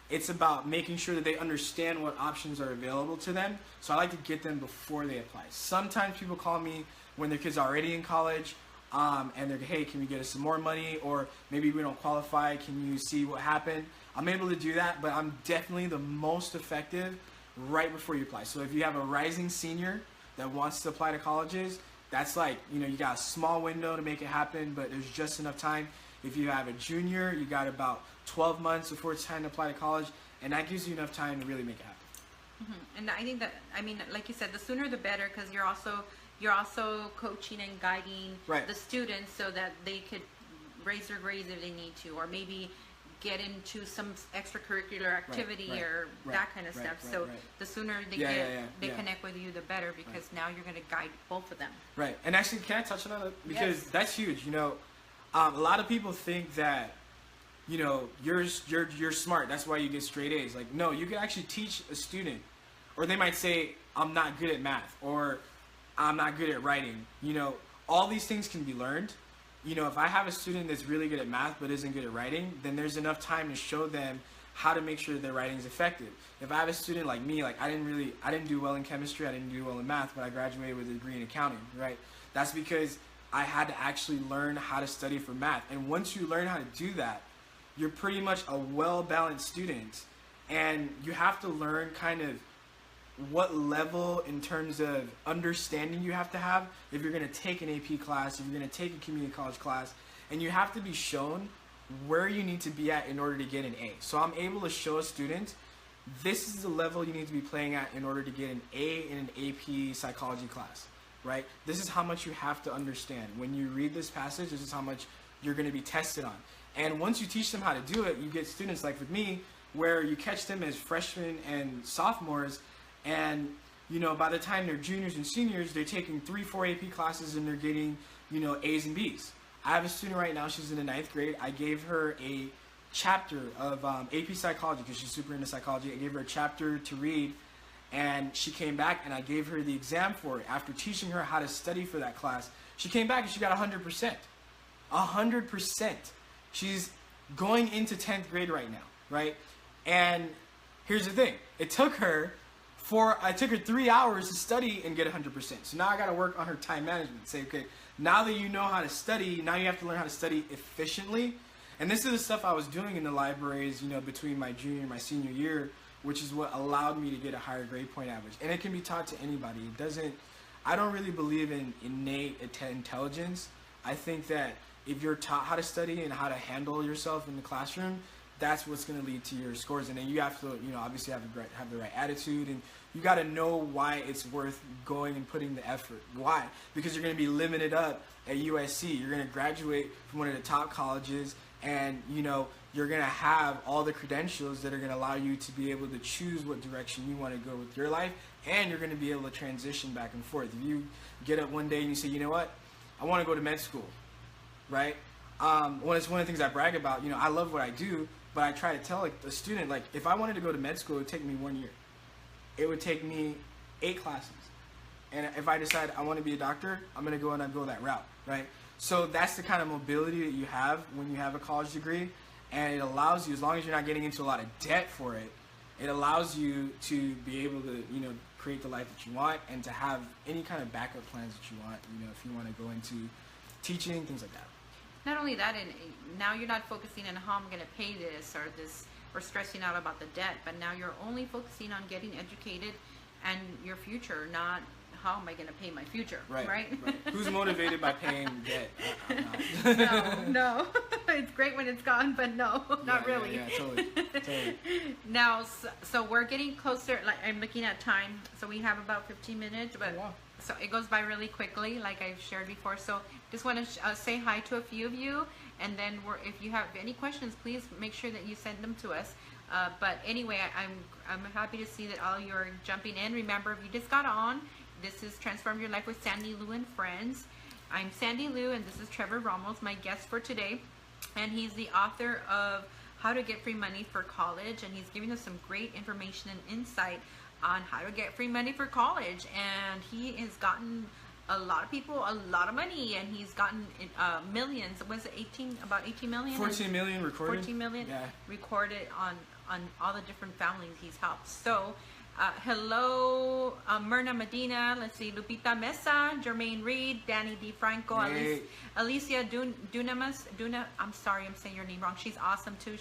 It's about making sure that they understand what options are available to them. So I like to get them before they apply. Sometimes people call me when their kid's already in college, and they're, hey, can we get us some more money? Or maybe we don't qualify, can you see what happened? I'm able to do that, but I'm definitely the most effective right before you apply. So if you have a rising senior that wants to apply to colleges, that's like, you know, you got a small window to make it happen, but there's just enough time. If you have a junior, you got about 12 months before it's time to apply to college, and that gives you enough time to really make it happen. And I think that, I mean, like you said, the sooner the better, because you're also coaching and guiding Right. the students so that they could raise their grades if they need to, or maybe get into some extracurricular activity or that kind of stuff. So the sooner they connect with you, the better, because now you're going to guide both of them. Right. And actually, can I touch on that? Because Yes. that's huge. You know, a lot of people think that, you know, you're smart, that's why you get straight A's. Like, no, you can actually teach a student, or they might say, I'm not good at math, or I'm not good at writing. You know, all these things can be learned. You know, if I have a student that's really good at math but isn't good at writing, then there's enough time to show them how to make sure their writing is effective. If I have a student like me, like I didn't do well in chemistry, I didn't do well in math, but I graduated with a degree in accounting, right? That's because I had to actually learn how to study for math. And once you learn how to do that, you're pretty much a well-balanced student, and you have to learn kind of what level in terms of understanding you have to have if you're going to take an AP class, if you're going to take a community college class, and you have to be shown where you need to be at in order to get an A. So I'm able to show a student, this is the level you need to be playing at in order to get an A in an AP psychology class, right? This is how much you have to understand. When you read this passage, this is how much you're going to be tested on. And once you teach them how to do it, you get students like with me, where you catch them as freshmen and sophomores, and, you know, by the time they're juniors and seniors, they're taking 3-4 AP classes and they're getting, you know, A's and B's. I have a student right now, she's in the 9th grade. I gave her a chapter of AP psychology because she's super into psychology. I gave her a chapter to read, and she came back and I gave her the exam for it. After teaching her how to study for that class, she came back and she got 100%. 100%. She's going into 10th grade right now, right? And here's the thing. It took her 3 hours to study and get 100%. So now I got to work on her time management. Say, okay, now that you know how to study, now you have to learn how to study efficiently. And this is the stuff I was doing in the libraries, you know, between my junior and my senior year, which is what allowed me to get a higher grade point average. And it can be taught to anybody. I don't really believe in innate intelligence. I think that if you're taught how to study and how to handle yourself in the classroom, that's what's going to lead to your scores. And then you have to, you know, obviously have the right attitude, and you got to know why it's worth going and putting the effort. Why? Because you're going to be limited up at USC. You're going to graduate from one of the top colleges, and, you know, you're going to have all the credentials that are going to allow you to be able to choose what direction you want to go with your life, and you're going to be able to transition back and forth. If you get up one day and you say, you know what, I want to go to med school, right? It's one of the things I brag about. You know, I love what I do, but I try to tell like a student, like, if I wanted to go to med school, it would take me 1 year. It would take me 8 classes. And if I decide I want to be a doctor, I'm going to go and I go that route, right? So that's the kind of mobility that you have when you have a college degree, and it allows you, as long as you're not getting into a lot of debt for it, it allows you to be able to, you know, create the life that you want, and to have any kind of backup plans that you want, you know, if you want to go into teaching, things like that. Not only that, and now you're not focusing on how I'm going to pay this or stressing out about the debt, but now you're only focusing on getting educated and your future, not how am I going to pay my future, right? Who's motivated by paying debt? No. It's great when it's gone, but no, not really. Yeah, totally. Now, so we're getting closer. Like, I'm looking at time, so we have about 15 minutes, but so it goes by really quickly, like I've shared before. So just want to say hi to a few of you, and then if you have any questions, please make sure that you send them to us. But anyway, I'm happy to see that all you're jumping in. Remember, if you just got on, this is Transform Your Life with Sandylu and Friends. I'm Sandylu, and this is Trevor Ramos, my guest for today. and he's the author of How to Get Free Money for College, and he's giving us some great information and insight on how to get free money for college. And he has gotten a lot of people a lot of money, and he's gotten millions. Was it 18 million? 14 million recorded. 14 million recorded on all the different families he's helped. So hello, Myrna Medina, let's see, Lupita Mesa, Jermaine Reed, Danny D. Franco, Alicia Duna, I'm sorry, I'm saying your name wrong. She's awesome too.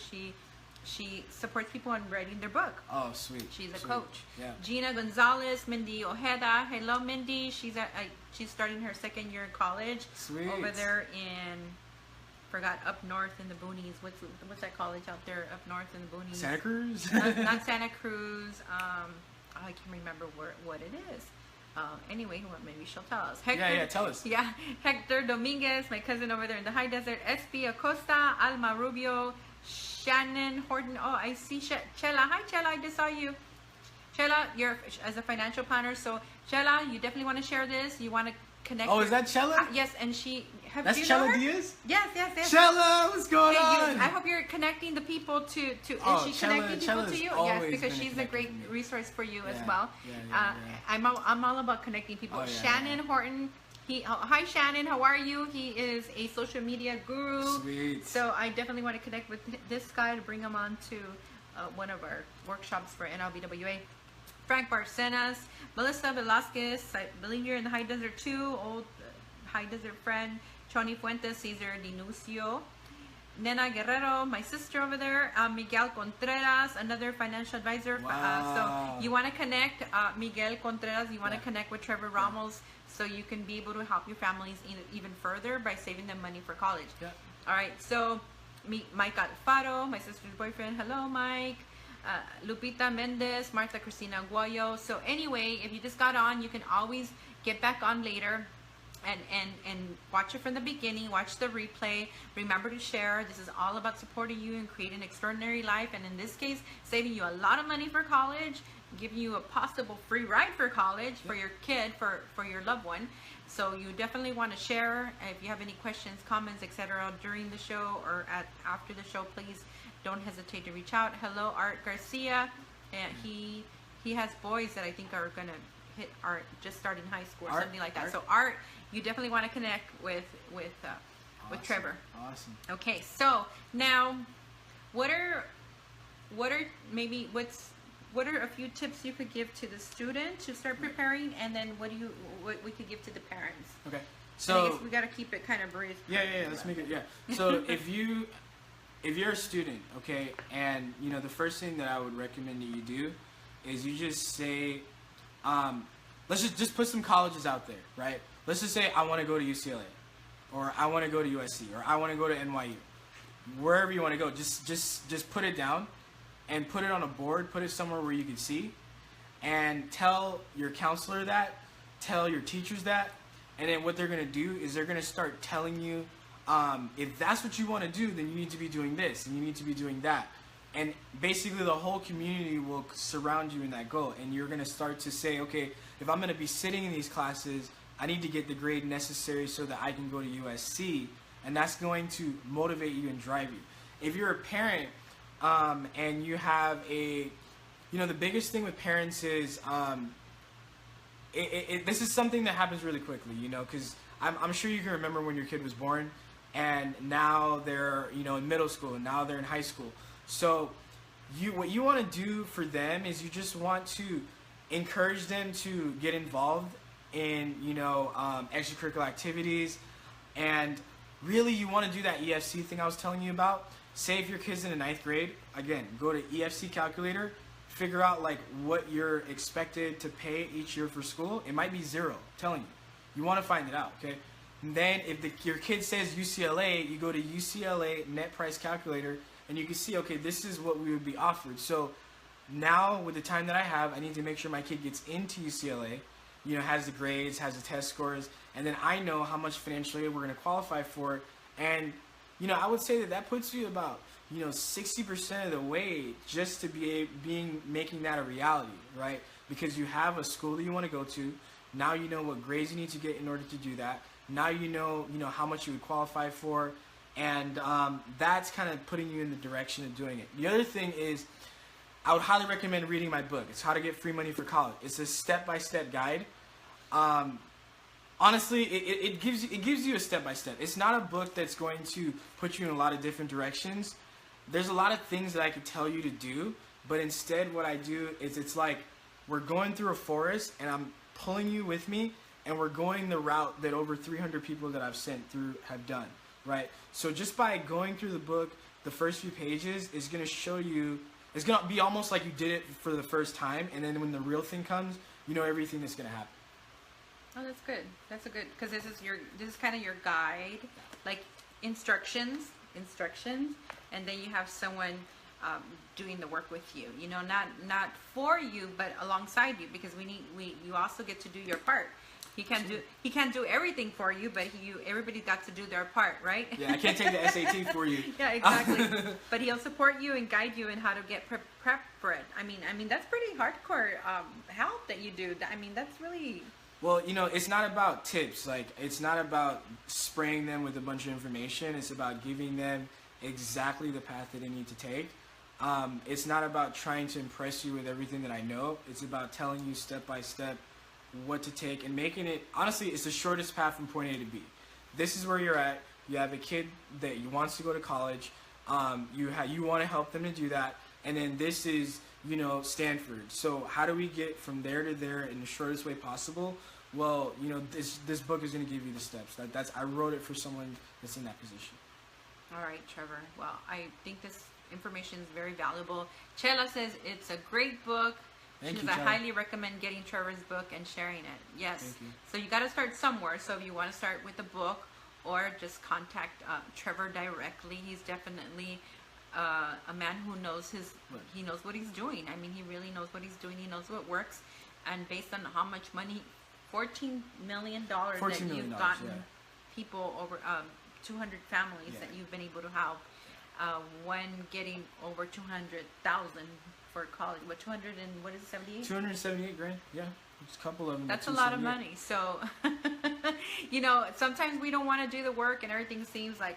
She supports people in writing their book. Oh, sweet. She's a coach. Yeah. Gina Gonzalez, Mindy Ojeda. Hello, Mindy. She's starting her second year in college. Sweet. Over there in, forgot, up north in the boonies. What's that college out there up north in the boonies? Santa Cruz? not Santa Cruz. I can't remember what it is. Anyway, maybe she'll tell us. Hector, tell us. Yeah, Hector Dominguez, my cousin over there in the high desert. SB Acosta, Alma Rubio, Shannon Horton. Oh, I see Chela. Hi, Chela. I just saw you. Chela, you're as a financial planner. So, Chela, you definitely want to share this. You want to connect. Oh, is that Chela? Yes, and that's Chela Diaz? Yes. Chela, what's going on? I hope you're connecting the people to is she connecting people to you? Yes, because she's a great resource for you as well. I'm all about connecting people. Shannon Horton. Hi Shannon, how are you? He is a social media guru. Sweet. So I definitely want to connect with this guy to bring him on to one of our workshops for NLBWA. Frank Barcenas, Melissa Velasquez, I believe you're in the high desert too, old high desert friend. Choni Fuentes, Cesar Dinucio. Nena Guerrero, my sister over there. Miguel Contreras, another financial advisor. Wow. So you want to connect, Miguel Contreras, you want to connect with Trevor Ramos so you can be able to help your families even further by saving them money for college. Yeah. All right, so Mike Alfaro, my sister's boyfriend. Hello, Mike. Lupita Mendez, Martha Cristina Aguayo. So anyway, if you just got on, you can always get back on later and watch it from the beginning, watch the replay. Remember to share. This is all about supporting you and creating an extraordinary life, and in this case, saving you a lot of money for college, giving you a possible free ride for college for your kid, for your loved one. So you definitely want to share. If you have any questions, comments, etc. during the show or after the show, please don't hesitate to reach out. Hello, Art Garcia. He has boys that I think are gonna are just starting high school or something like that. So Art, you definitely want to connect with Trevor. Awesome. Okay, so now what are a few tips you could give to the student to start preparing, and then what we could give to the parents? Okay. So I guess we got to keep it kind of brief. Yeah. Let's make it. Yeah. So if you're a student, okay, and the first thing that I would recommend that you do is you just say, let's just put some colleges out there, right? Let's just say I want to go to UCLA, or I want to go to USC, or I want to go to NYU. Wherever you want to go, just put it down and put it on a board, put it somewhere where you can see, and tell your counselor that, tell your teachers that, and then what they're going to do is they're going to start telling you, if that's what you want to do, then you need to be doing this, and you need to be doing that. And basically the whole community will surround you in that goal, and you're going to start to say, okay, if I'm going to be sitting in these classes, I need to get the grade necessary so that I can go to USC, and that's going to motivate you and drive you. If you're a parent, and you have the biggest thing with parents is, this is something that happens really quickly, because I'm sure you can remember when your kid was born, and now they're, in middle school, and now they're in high school. So what you want to do for them is you just want to encourage them to get involved in, extracurricular activities, and really you want to do that EFC thing I was telling you about. Say if your kid's in the 9th grade, again, go to EFC calculator, figure out what you're expected to pay each year for school. It might be 0, I'm telling you. You want to find it out, okay? And then if your kid says UCLA, you go to UCLA net price calculator, and you can see, okay, this is what we would be offered. So now with the time that I have, I need to make sure my kid gets into UCLA, has the grades, has the test scores, and then I know how much financial aid we're going to qualify for. And I would say that puts you about 60% of the way just to making that a reality, right? Because you have a school that you want to go to. Now you know what grades you need to get in order to do that. Now you know how much you would qualify for, And that's kind of putting you in the direction of doing it. The other thing is, I would highly recommend reading my book. It's How to Get Free Money for College. It's a step-by-step guide. Honestly, it gives you a step-by-step. It's not a book that's going to put you in a lot of different directions. There's a lot of things that I could tell you to do, but instead what I do is, it's like we're going through a forest and I'm pulling you with me, and we're going the route that over 300 people that I've sent through have done, right? So just by going through the book, the first few pages is going to show you, it's going to be almost like you did it for the first time, and then when the real thing comes, you know everything that's going to happen. Oh, that's good. That's a good, because this is kind of your guide, like instructions, and then you have someone doing the work with you. You know, not for you, but alongside you, because you also get to do your part. He can't do everything for you, but everybody got to do their part, right? Yeah, I can't take the SAT for you. Yeah, exactly. But he'll support you and guide you in how to get prep for it. I mean that's pretty hardcore help that you do. I mean, that's really. Well, you know, it's not about tips. Like, it's not about spraying them with a bunch of information. It's about giving them exactly the path that they need to take. It's not about trying to impress you with everything that I know. It's about telling you step by step what to take and making it, honestly, it's the shortest path from point A to B. This is where you're at. You have a kid that wants to go to college. You want to help them to do that. And then this is, you know, Stanford. So how do we get from there to there in the shortest way possible? Well, you know, this book is going to give you the steps. I wrote it for someone that's in that position. All right, Trevor. Well, I think this information is very valuable. Chela says it's a great book. Thank you, I highly recommend getting Trevor's book and sharing it. Yes. Thank you. So you got to start somewhere. So if you want to start with the book, or just contact Trevor directly. He's definitely a man who knows he knows what he's doing. I mean, he really knows what he's doing. He knows what works. And based on how much money, $14 million that you've gotten people over 200 families that you've been able to help, when getting over 200,000 for college. What, 200 and what is it, 78? 278 grand. Yeah, just a couple of them. That's a lot of money. So, you know, sometimes we don't want to do the work and everything seems like,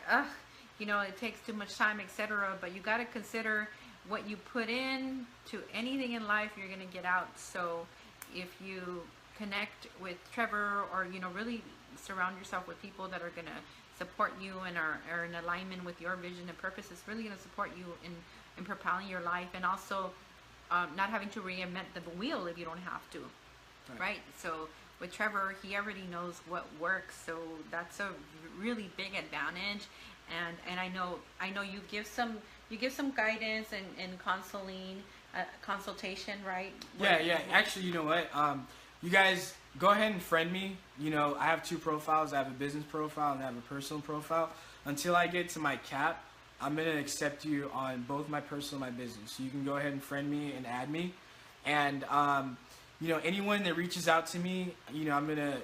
you know, it takes too much time, etc. But you got to consider what you put in to anything in life, you're going to get out. So if you connect with Trevor, or, you know, really surround yourself with people that are going to support you and are in alignment with your vision and purpose, it's really going to support you in propelling your life, and also not having to reinvent the wheel if you don't have to, right? So with Trevor, he already knows what works, so that's a really big advantage. And I know you give some guidance and counseling, consultation, right? Yeah. Actually, you know what? You guys go ahead and friend me. You know, I have two profiles. I have a business profile and I have a personal profile. Until I get to my cap, I'm going to accept you on both my personal and my business. So you can go ahead and friend me and add me. And, you know, anyone that reaches out to me, you know, I'm going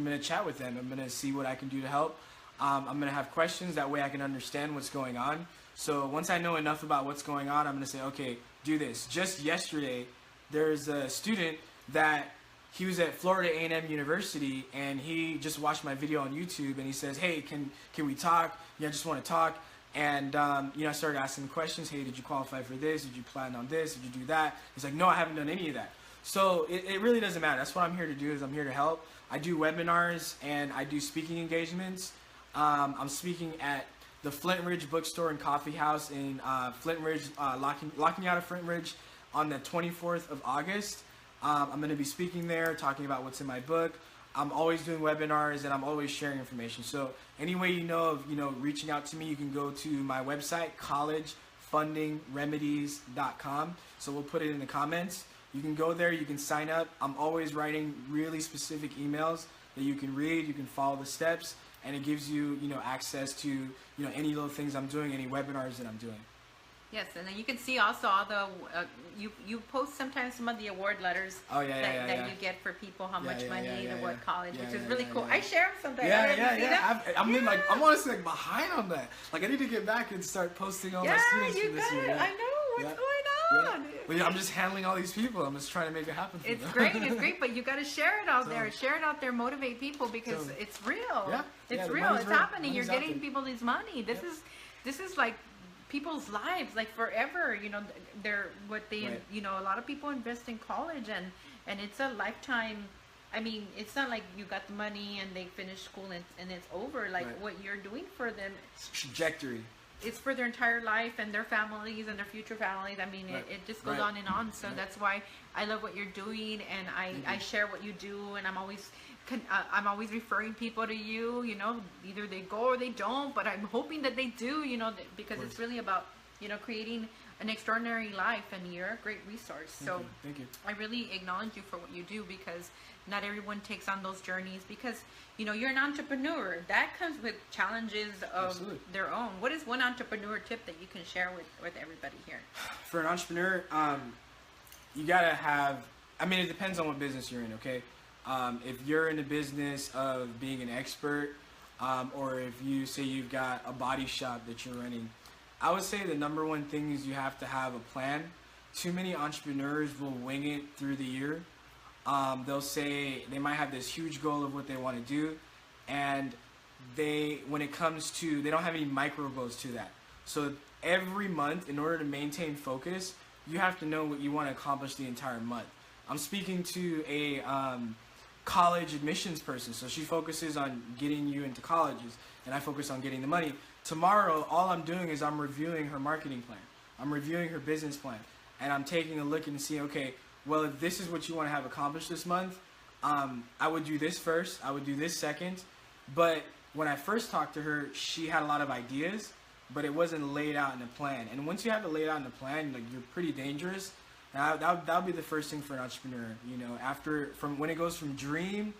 to chat with them. I'm going to see what I can do to help. I'm going to have questions. That way I can understand what's going on. So once I know enough about what's going on, I'm going to say, okay, do this. Just yesterday, there's a student that he was at Florida A&M University, and he just watched my video on YouTube, and he says, hey, can we talk? Yeah, I just want to talk. And, you know, I started asking questions. Hey, did you qualify for this? Did you plan on this? Did you do that? He's like, no, I haven't done any of that. So it really doesn't matter. That's what I'm here to do, is I'm here to help. I do webinars, and I do speaking engagements. I'm speaking at the Flint Ridge Bookstore and Coffee House in Flint Ridge, locking out of Flint Ridge on the 24th of August. I'm going to be speaking there, talking about what's in my book. I'm always doing webinars, and I'm always sharing information. So any way you know of, you know, reaching out to me, you can go to my website, collegefundingremedies.com. So we'll put it in the comments. You can go there, you can sign up. I'm always writing really specific emails that you can read, you can follow the steps, and it gives you, you know, access to, you know, any little things I'm doing, any webinars that I'm doing. Yes, and then you can see also all the you post sometimes some of the award letters that you get for people, how much money, what college, which is really cool. I share them sometimes. I'm honestly like behind on that. Like, I need to get back and start posting all my students from this year. I know what's going on. Well, I'm just handling all these people. I'm just trying to make it happen for It's them. great. It's great, but you got to share it out there. Share it out there. Motivate people because it's real. Yeah, it's the real. money's It's real. happening. Money's You're out getting there. people this money. This is like people's lives, like forever. You know, they're what they. Right. You know, a lot of people invest in college, and it's a lifetime. I mean, it's not like you got the money and they finish school and it's over. Like Right. what you're doing for them, It's trajectory. it's for their entire life and their families and their future families. I mean, Right. it just goes Right. on and on. So Right. that's why I love what you're doing, and I share what you do, and I'm always referring people to you. You know, either they go or they don't, but I'm hoping that they do. You know, because it's really about creating an extraordinary life, and you're a great resource. So Thank you. I really acknowledge you for what you do, because not everyone takes on those journeys, because you're an entrepreneur. That comes with challenges of Absolutely. their own. What is one entrepreneur tip that you can share with everybody here? For an entrepreneur, you gotta have. I mean, it depends on what business you're in. Okay, if you're in the business of being an expert, or if you say you've got a body shop that you're running, I would say the number one thing is you have to have a plan. Too many entrepreneurs will wing it through the year. They'll say they might have this huge goal of what they want to do, and when it comes to, they don't have any micro goals to that. So every month, in order to maintain focus, you have to know what you want to accomplish the entire month. I'm speaking to a college admissions person, so she focuses on getting you into colleges, and I focus on getting the money. Tomorrow, all I'm doing is I'm reviewing her marketing plan. I'm reviewing her business plan, and I'm taking a look and see, okay, well, if this is what you want to have accomplished this month, I would do this first, I would do this second. But when I first talked to her, she had a lot of ideas, but it wasn't laid out in a plan. And once you have it laid out in a plan, like, you're pretty dangerous. That would be the first thing for an entrepreneur. From when it goes from dream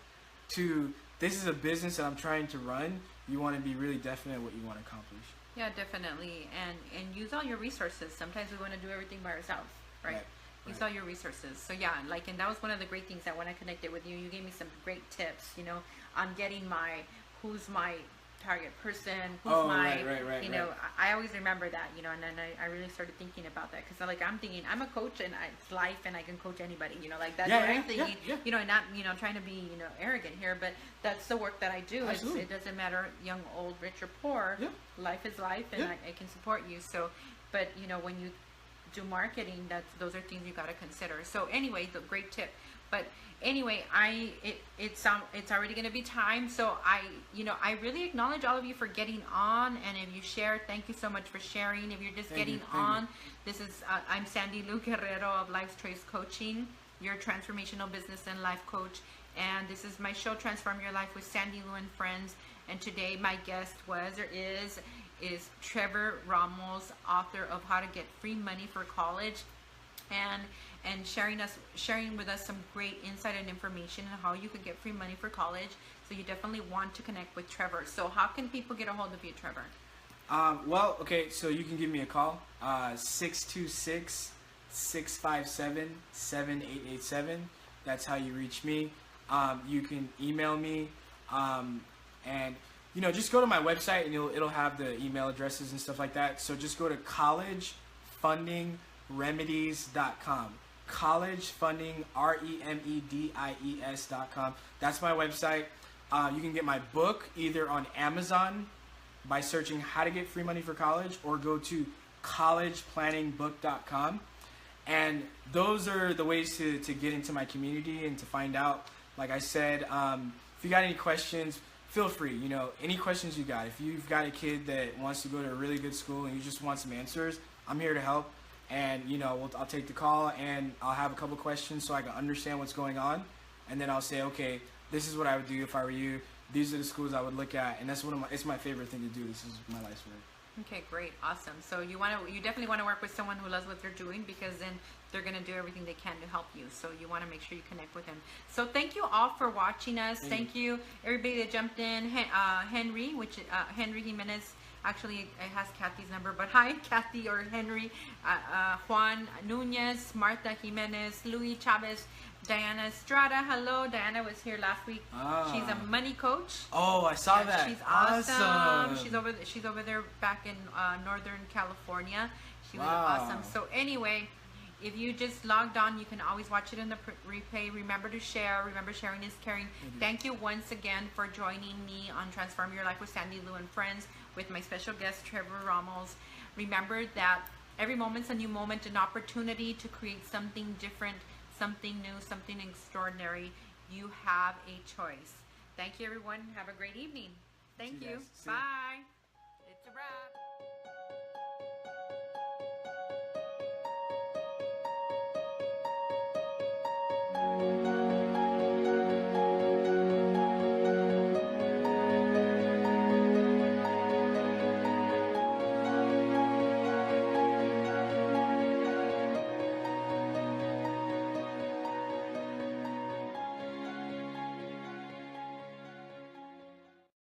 to this is a business that I'm trying to run, you want to be really definite what you want to accomplish. Yeah, definitely, and use all your resources. Sometimes we want to do everything by ourselves, right? Use all your resources. So yeah, and that was one of the great things that when I connected with you, you gave me some great tips, on getting who's my target person, who's right. I always remember that, and then I really started thinking about that, because I'm thinking I'm a coach and it's life and I can coach anybody, that's what I'm thinking, and not trying to be arrogant here, but that's the work that I do. It doesn't matter young, old, rich or poor. Life is life, and I can support you. So, but when you do marketing, those are things you got to consider. So anyway, the great tip. But anyway, it's already going to be time. So I really acknowledge all of you for getting on, and if you share, thank you so much for sharing. If you're just getting on, this is I'm Sandylu Guerrero of Life's Choice Coaching, your transformational business and life coach, and this is my show, Transform Your Life with Sandylu and Friends. And today my guest is Trevor Ramos, author of How to Get Free Money for College, and sharing with us some great insight and information on how you can get free money for college. So you definitely want to connect with Trevor. So how can people get a hold of you, Trevor? Well, okay, so you can give me a call, 626-657-7887. That's how you reach me. You can email me, and just go to my website, and it'll have the email addresses and stuff like that. So just go to collegefundingremedies.com. Collegefunding, REMEDIES.com. That's my website. You can get my book either on Amazon by searching How to Get Free Money for College, or go to collegeplanningbook.com. And those are the ways to get into my community and to find out. Like I said, if you got any questions, feel free. Any questions you got. If you've got a kid that wants to go to a really good school and you just want some answers, I'm here to help. And I'll take the call, and I'll have a couple questions so I can understand what's going on, and then I'll say, okay, this is what I would do if I were you. These are the schools I would look at, and it's my favorite thing to do. This is my life's work. Okay, great, awesome. So you definitely want to work with someone who loves what they're doing, because then they're going to do everything they can to help you. So you want to make sure you connect with them. So thank you all for watching us. Thank you everybody that jumped in. Henry, Henry Jimenez. Actually, it has Kathy's number, but hi, Kathy or Henry. Juan Nunez, Martha Jimenez, Louis Chavez, Diana Estrada. Hello, Diana was here last week. She's a money coach. Oh, I saw that. She's awesome. She's over there back in Northern California. She was awesome. So anyway, If you just logged on, you can always watch it in the replay. Remember to share. Remember, sharing is caring. Thank you once again for joining me on Transform Your Life with Sandylu and Friends with my special guest, Trevor Ramos. Remember that every moment's a new moment, an opportunity to create something different, something new, something extraordinary. You have a choice. Thank you, everyone. Have a great evening. Thank you. See you. Bye.